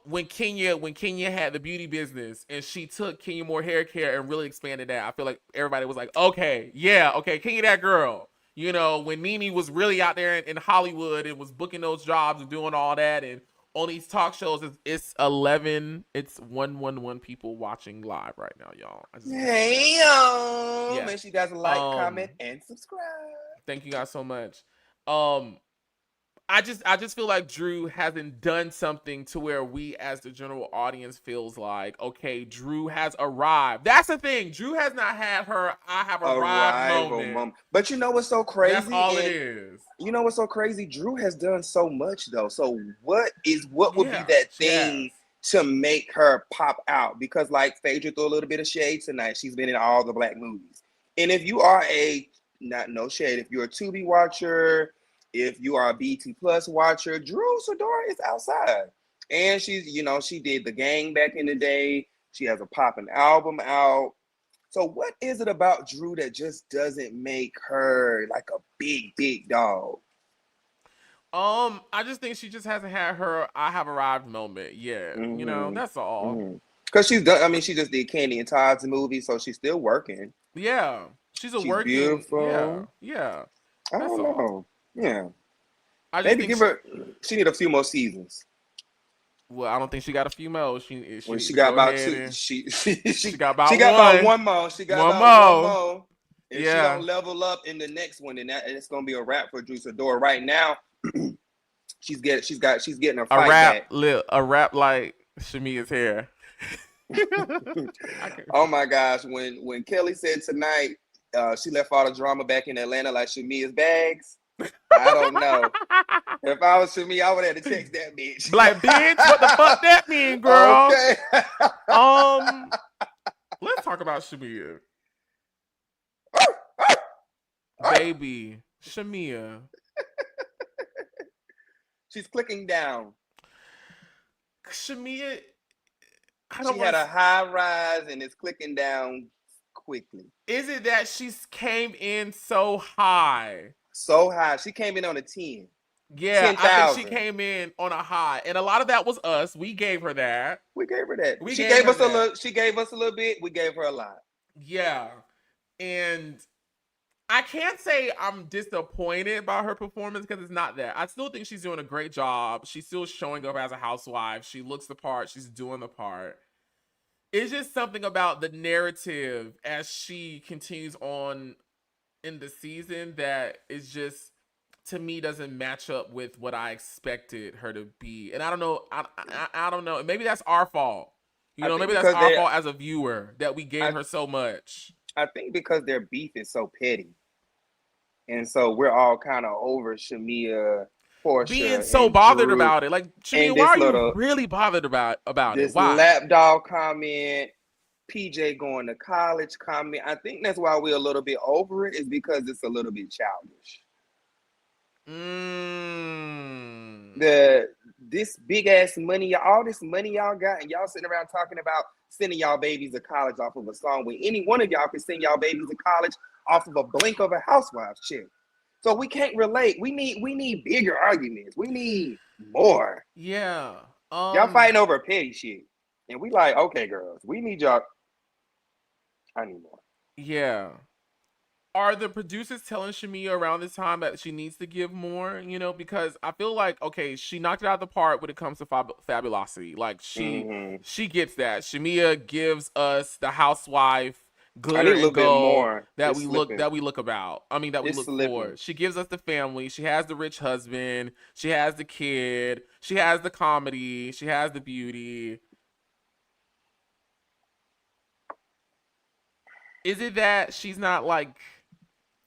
When Kenya had the beauty business and she took Kenya Moore hair care and really expanded that, I feel like everybody was like, okay, Kenya that girl. You know, when Nene was really out there in Hollywood and was booking those jobs and doing all that, and on these talk shows, it's 111 people watching live right now, y'all. Make sure you guys like, comment, and subscribe. Thank you guys so much. I just feel like Drew hasn't done something to where we as the general audience feels like, okay, Drew has arrived. That's the thing. Drew has not had her I have arrived moment. But you know what's so crazy? That's all it is. You know what's so crazy? Drew has done so much though. So what would be that thing to make her pop out? Because like Phaedra threw a little bit of shade tonight. She's been in all the black movies. And if you are no shade, if you're a Tubi watcher, if you are a BT Plus watcher, Drew Sidora is outside. And she's, she did The Gang back in the day. She has a popping album out. So what is it about Drew that just doesn't make her like a big, big dog? I just think she just hasn't had her I have arrived moment yet. That's all. Because she's done, she just did Candy and Todd's movie, so she's still working. Yeah. She's working. Beautiful. Yeah. I don't know. Yeah. Maybe give her. She need a few more seasons. Well, I don't think she got a few more. She got about two. She got about one more. She got about one more. If she don't level up in the next one, then it's gonna be a wrap for Drew Sidora. Right now, she's getting a fight back. A rap like Shamia's hair. Oh my gosh! When Kelly said tonight, she left all the drama back in Atlanta like Shamia's bags. I don't know. If I was Shamia, I would have to text that bitch. Like, bitch, what the fuck that mean, girl? Okay. Let's talk about Shamia. Baby, Shamia. She's clicking down. Shamia, she had a high rise and it's clicking down quickly. Is it that she came in so high? So high. She came in on a 10. Yeah, 10, I think she came in on a high. And a lot of that was us. We gave her that. She gave us a little. She gave us a little bit. We gave her a lot. Yeah. And I can't say I'm disappointed by her performance because it's not that. I still think she's doing a great job. She's still showing up as a housewife. She looks the part. She's doing the part. It's just something about the narrative as she continues on in the season that is just, to me, doesn't match up with what I expected her to be. And I don't know. I don't know. Maybe that's our fault. Maybe that's our fault as a viewer that we gave her so much. I think because their beef is so petty. And so we're all kind of over Shamia, Portia, being so bothered about it. Like, Shamia, why are you really bothered about this it? Why? Lapdog comment, PJ going to college comment. I think that's why we're a little bit over it, is because it's a little bit childish. This big ass money, all this money y'all got, and y'all sitting around talking about sending y'all babies to college off of a song when any one of y'all can send y'all babies to college off of a blink of a Housewives chick. So we can't relate. We need bigger arguments. We need more. Yeah. Y'all fighting over petty shit. And we like, okay, girls, we need y'all. I need more. Yeah. Are the producers telling Shamia around this time that she needs to give more? Because I feel like, okay, she knocked it out of the park when it comes to fabulosity. Like, she gets that. Shamia gives us the housewife glitter and gold that we look about. I mean, that we look for. She gives us the family. She has the rich husband. She has the kid. She has the comedy. She has the beauty. Is it that she's not like,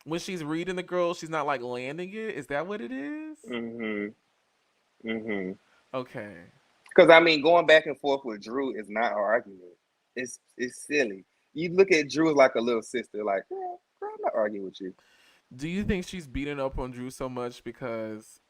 when she's reading the girl, she's not like landing it? Is that what it is? Okay. Because going back and forth with Drew is not an argument. It's silly. You look at Drew like a little sister, like, girl, I'm not arguing with you. Do you think she's beating up on Drew so much because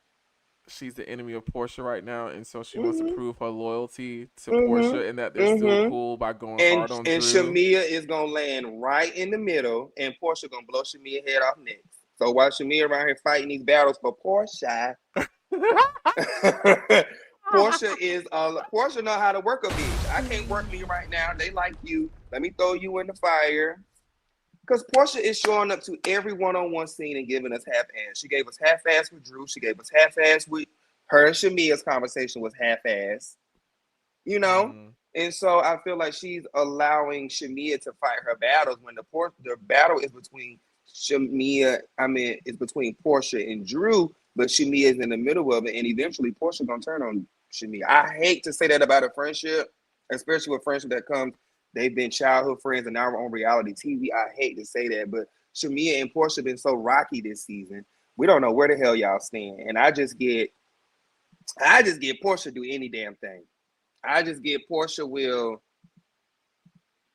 she's the enemy of Portia right now, and so she wants to prove her loyalty to Portia, and that they're still cool by going hard on Drew? And Shamia is going to land right in the middle, and Portia going to blow Shamia's head off next. So while Shamia around here fighting these battles for Portia, Portia know how to work a bitch. I can't work me right now. They like you. Let me throw you in the fire. Because Portia is showing up to every one-on-one scene and giving us half-ass. She gave us half-ass with Drew. She gave us half-ass with her and Shamia's conversation was half-ass. And so I feel like she's allowing Shamia to fight her battles when the battle is between Shamia, I mean, it's between Portia and Drew, but Shamia is in the middle of it, and eventually Portia gonna turn on Shamia. I hate to say that about a friendship, especially with friendship that comes. They've been childhood friends and now we're on reality TV. I hate to say that, but Shamia and Portia been so rocky this season. We don't know where the hell y'all stand, and I just get Portia do any damn thing. I just get Portia will.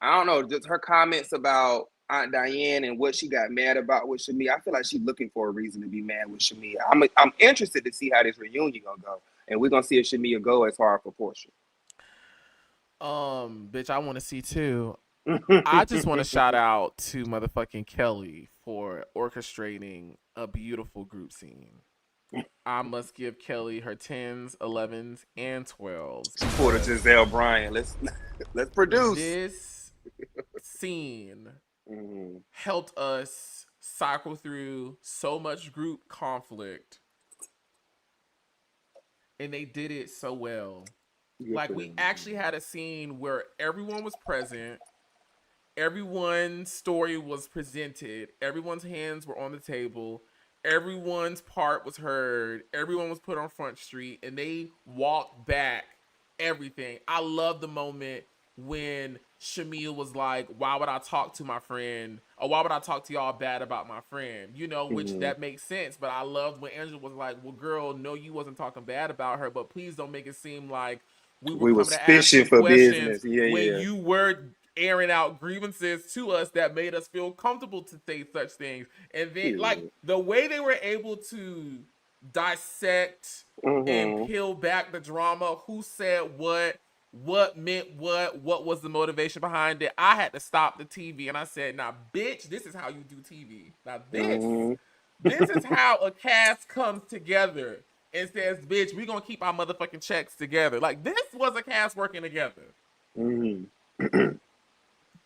I don't know, just her comments about Aunt Diane and what she got mad about with Shamia. I feel like she's looking for a reason to be mad with Shamia. I'm interested to see how this reunion gonna go, and we're gonna see if Shamia go as hard for Portia. Bitch, I want to see too. I just want to shout out to motherfucking Kelly for orchestrating a beautiful group scene. I must give Kelly her 10s, 11s, and 12s. She pulled a Giselle Bryant. Let's produce. This scene helped us cycle through so much group conflict, and they did it so well. Like, we actually had a scene where everyone was present, everyone's story was presented, everyone's hands were on the table, everyone's part was heard, everyone was put on Front Street, and they walked back everything. I love the moment when Shamia was like, why would I talk to my friend, or why would I talk to y'all bad about my friend? You know, which that makes sense. But I loved when Angela was like, well, girl, no, you wasn't talking bad about her, but please don't make it seem like we were fishing for business. When you were airing out grievances to us that made us feel comfortable to say such things. And then like the way they were able to dissect and peel back the drama, who said what meant what was the motivation behind it. I had to stop the TV and I said, now bitch, this is how you do TV. Now this is how a cast comes together and says, bitch, we gonna keep our motherfucking checks together. Like, this was a cast working together.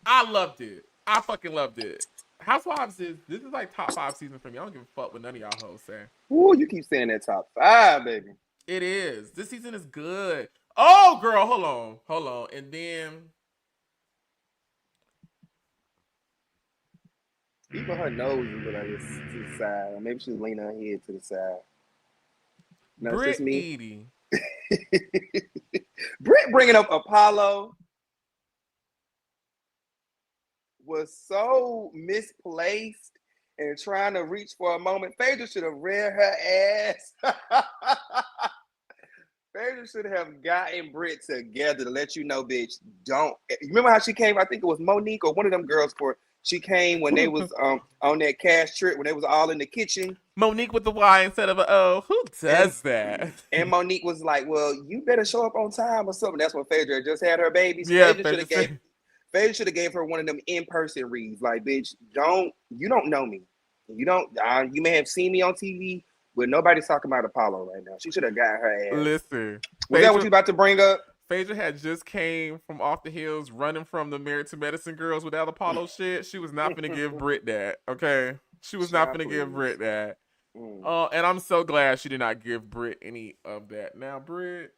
I loved it. I fucking loved it. Housewives this is like top 5 season for me. I don't give a fuck what none of y'all hoes say. Ooh, you keep saying that top 5, baby. It is. This season is good. Oh, girl, hold on. And then even her nose is like to the side. Maybe she's leaning her head to the side. No, Brittany Eady. Britt bringing up Apollo was so misplaced and trying to reach for a moment. Phaedra should have read her ass. Phaedra should have gotten Britt together to let you know, bitch, don't. Remember how she came? I think it was Monique or one of them girls she came when they was on that cash trip when they was all in the kitchen. Monique with the Y instead of an O. Who does that? And Monique was like, well, you better show up on time or something. That's when Phaedra just had her babies. Yeah, Phaedra should have gave her one of them in-person reads. Like, bitch, you don't know me. You may have seen me on TV, but nobody's talking about Apollo right now. She should have got her ass. Listen. Was that what you about to bring up? Phaedra had just came from off the hills running from the Married to Medicine girls without Apollo shit. She was not going to give Britt that, okay? She was not going to give Britt that. And I'm so glad she did not give Britt any of that. Now, Britt,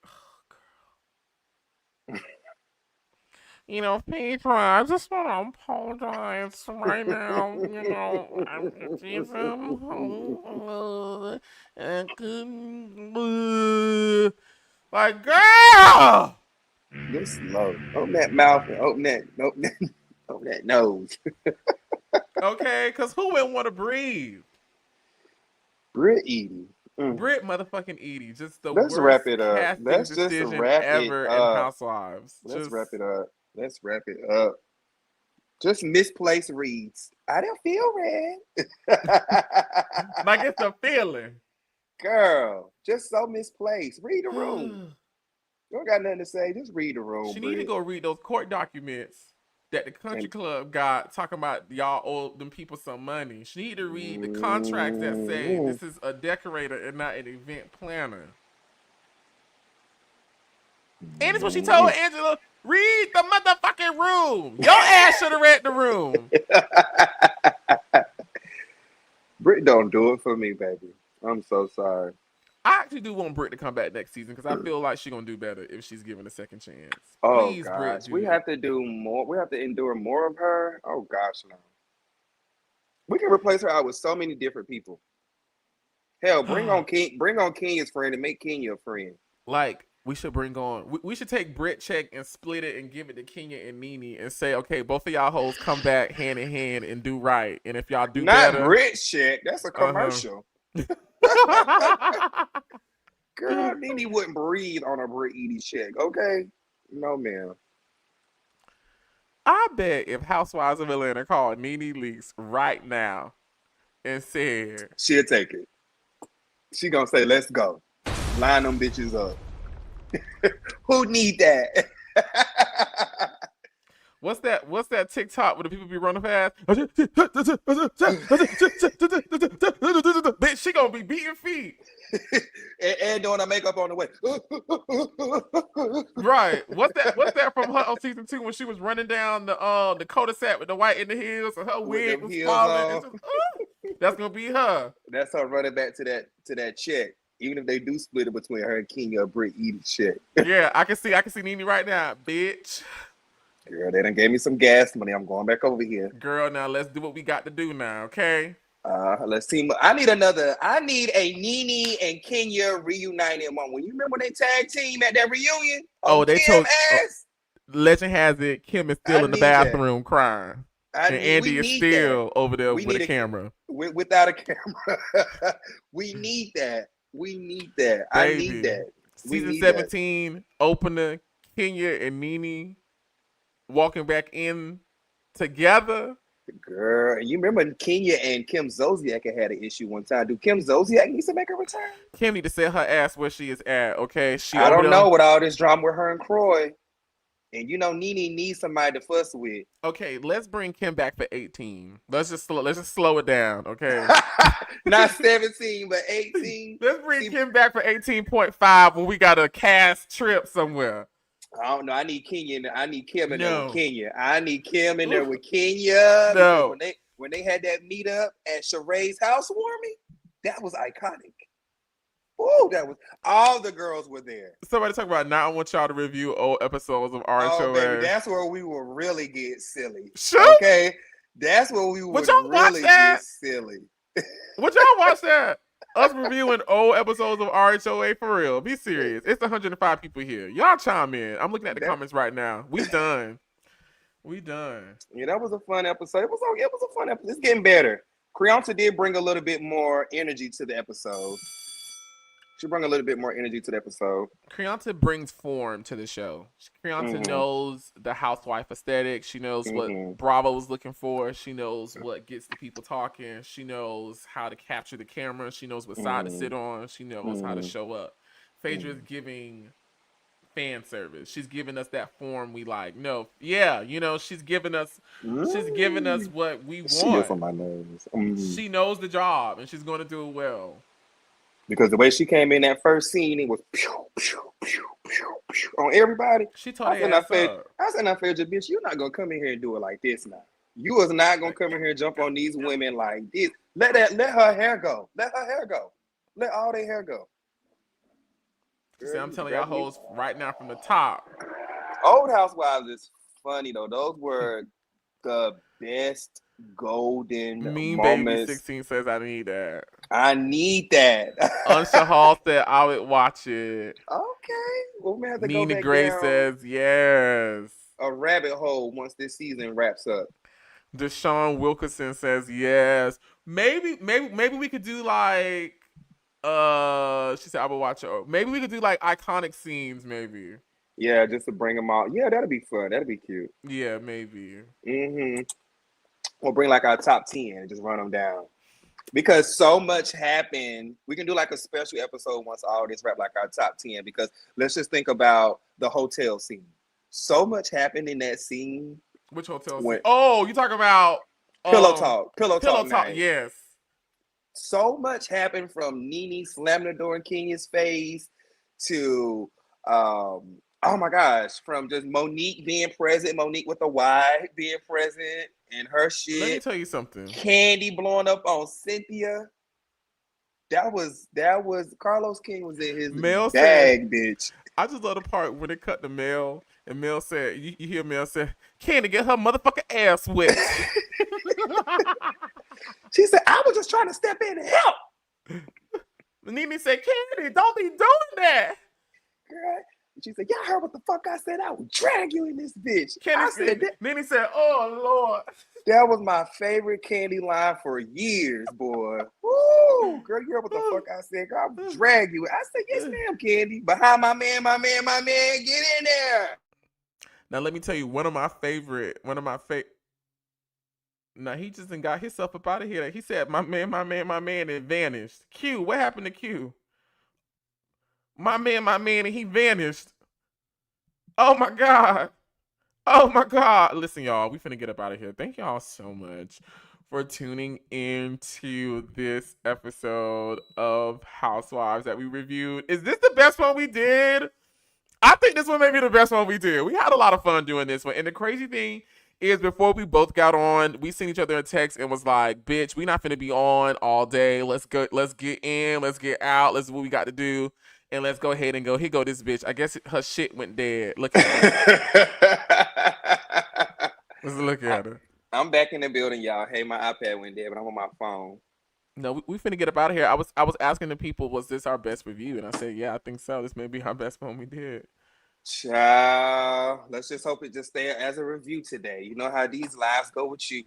girl. You know, Phaedra, I just want to apologize right now. You know, like, girl! You're slow. Open that mouth and open that nose. Okay, because who wouldn't want to breathe? Britt Eady. Britt motherfucking Eady. Just the Let's worst wrap it up. casting Let's just decision wrap ever it in up. Housewives. Let's wrap it up. Let's wrap it up. Just misplaced reads. I don't feel red. Like it's a feeling. Girl, just so misplaced. Read the room. You don't got nothing to say. Just read the room. She need to go read those court documents that the country club got talking about y'all owe them people some money. She need to read the contracts that say this is a decorator and not an event planner. And it's what she told Angela, read the motherfucking room. Your ass should have read the room. Britt don't do it for me, baby. I'm so sorry. I actually do want Britt to come back next season because I feel like she's going to do better if she's given a second chance. Oh, please, gosh. Britt, We have to do more. We have to endure more of her. Oh, gosh, no. We can replace her out with so many different people. Hell, bring on Kenya's friend and make Kenya a friend. Like, we should bring on. We should take Brit check and split it and give it to Kenya and Nene and say, okay, both of y'all hoes come back hand in hand and do right. And if y'all do Not better, Brit check. That's a commercial. Girl, Nene wouldn't breathe on a Brittany Eady check. Okay, no ma'am. I bet if Housewives of Atlanta called Nene Leakes right now and said, She'll take it. She gonna say, let's go. Line them bitches up. Who need that? What's that TikTok where the people be running fast? Bitch, she gonna be beating feet. and doing her makeup on the way. Right. What's that from her on season 2 when she was running down the cul-de-sac with the white in the heels and her wig was falling? That's gonna be her. That's her running back to that check. Even if they do split it between her and Kenya or Brittany Eady check. Yeah, I can see Nene right now, bitch. Girl, they done gave me some gas money. I'm going back over here. Girl, now let's do what we got to do now, okay? Let's see. I need a Nene and Kenya reunited moment. When you remember they tag team at that reunion? They Kim told ass? legend has it Kim is still in the bathroom crying. And Andy is still over there with a camera. Without a camera. We need that. We need that. Baby. I need that. Season 17 opener, Kenya and Nene walking back in together. Girl, you remember Kenya and Kim Zolciak had an issue one time. Do Kim Zolciak need to make a return? Kim need to set her ass where she is at, okay? I don't know with all this drama with her and Croy. And you know Nene needs somebody to fuss with. Okay, let's bring Kim back for 18. Let's just slow it down, okay? Not 17, but 18. Let's bring Kim back for 18.5 when we got a cast trip somewhere. I don't know. I need Kim in there with Kenya. I need Kim in there with Kenya. No. When they had that meetup at Sheree's housewarming, that was iconic. Oh, that was all the girls were there. Somebody talk about now I want y'all to review old episodes of RHOA. Oh, baby, that's where we will really get silly. Sure. Okay. That's where we would really get silly. Would y'all watch that? Us reviewing old episodes of RHOA for real. Be serious. It's 105 people here. Y'all chime in. I'm looking at the comments right now. We done. Yeah, that was a fun episode. It was a fun episode. It's getting better. Creonta did bring a little bit more energy to the episode. She brought a little bit more energy to the episode. Creonta brings form to the show. Creonta knows the housewife aesthetic. She knows what Bravo is looking for. She knows what gets the people talking. She knows how to capture the camera. She knows what side to sit on. She knows how to show up. Phaedra's giving fan service. She's giving us that form we like. No, yeah, you know, she's giving us what we want. She gets on my nerves. She knows the job and she's going to do it well. Because the way she came in that first scene, it was pew, pew, pew, pew, pew, on everybody. She told her ass up. I said, bitch, you're not going to come in here and do it like this now. You was not going to come in here and jump on these women like this. Let her hair go. Let her hair go. Let all their hair go. See, I'm telling y'all hoes right now from the top. Old Housewives is funny, though. Those were the best golden Mean moments. Baby 16 says I need that. I need that. Unsha Hall said I would watch it. Okay. Well, we have to Nina go back Gray down says yes. A rabbit hole once this season wraps up. Deshaun Wilkerson says yes. Maybe we could do like she said I would watch it. Maybe we could do like iconic scenes, maybe. Yeah, just to bring them out. Yeah, that'd be fun. That'd be cute. Yeah, maybe. We'll bring like our top 10 and just run them down. Because so much happened. We can do like a special episode once all this wrap, like our top 10. Because let's just think about the hotel scene. So much happened in that scene. Which hotel scene? Oh, you talking about Pillow Talk. Pillow Talk. Yes. So much happened from Nene slamming the door in Kenya's face to oh my gosh, from just Monique being present, Monique with the Y being present and her shit. Let me tell you something. Candy blowing up on Cynthia. That was Carlos King was in his bag, bitch. I just love the part when they cut the mail And Mel said, you hear Mel say, Candy, get her motherfucking ass wet. She said, I was just trying to step in and help. Nene said, Candy, don't be doing that. Girl. She said, y'all heard what the fuck I said? I would drag you in this bitch. Nene said, oh, Lord. That was my favorite Candy line for years, boy. Woo! Girl, you heard what the fuck I said? Girl, I would drag you. I said, yes, ma'am, Candy. Behind my man, get in there. Now, let me tell you, one of my favorite. Now, he just got himself up out of here. He said, my man, and vanished. Q, what happened to Q? My man, and he vanished. Oh, my God. Listen, y'all, we finna get up out of here. Thank y'all so much for tuning into this episode of Housewives that we reviewed. Is this the best one we did? I think this one may be the best one we did. We had a lot of fun doing this one. And the crazy thing is, before we both got on, we sent each other a text and was like, bitch, we not finna be on all day. Let's get in, let's get out, let's do what we got to do. And let's go ahead and go. Here go this bitch. I guess her shit went dead. Look at her. Let's look at her. I'm back in the building, y'all. Hey, my iPad went dead, but I'm on my phone. No, we finna get up out of here. I was asking the people, was this our best review? And I said, yeah, I think so. This may be our best one we did. Child, let's just hope it just stay as a review today. You know how these lives go with you.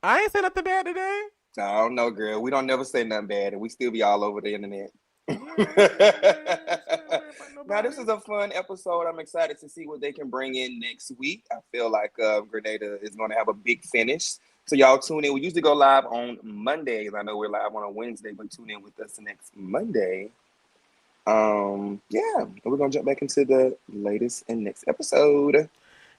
I ain't said nothing bad today. I don't know, girl. We don't never say nothing bad, and we still be all over the internet. Now, this is a fun episode. I'm excited to see what they can bring in next week. I feel like Grenada is going to have a big finish. So y'all tune in. We usually go live on Mondays. I know we're live on a Wednesday, but tune in with us next Monday. Yeah, we're going to jump back into the latest and next episode.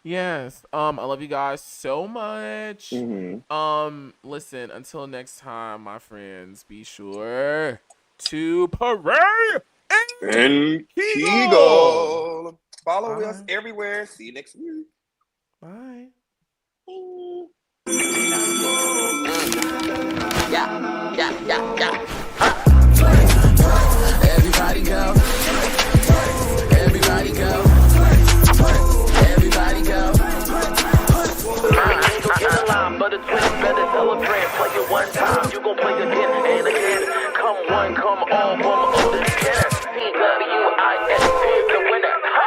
Yes. I love you guys so much. Mm-hmm. Listen, until next time, my friends, be sure to pray and Kegel. Follow us everywhere. See you next week. Bye. Yeah. Everybody go. Everybody go. Everybody go. Get a line, but it's better celebrate. Play it one time, you gon' play again and again. Come one, come all, from older can. CWIS, the winner. Ha!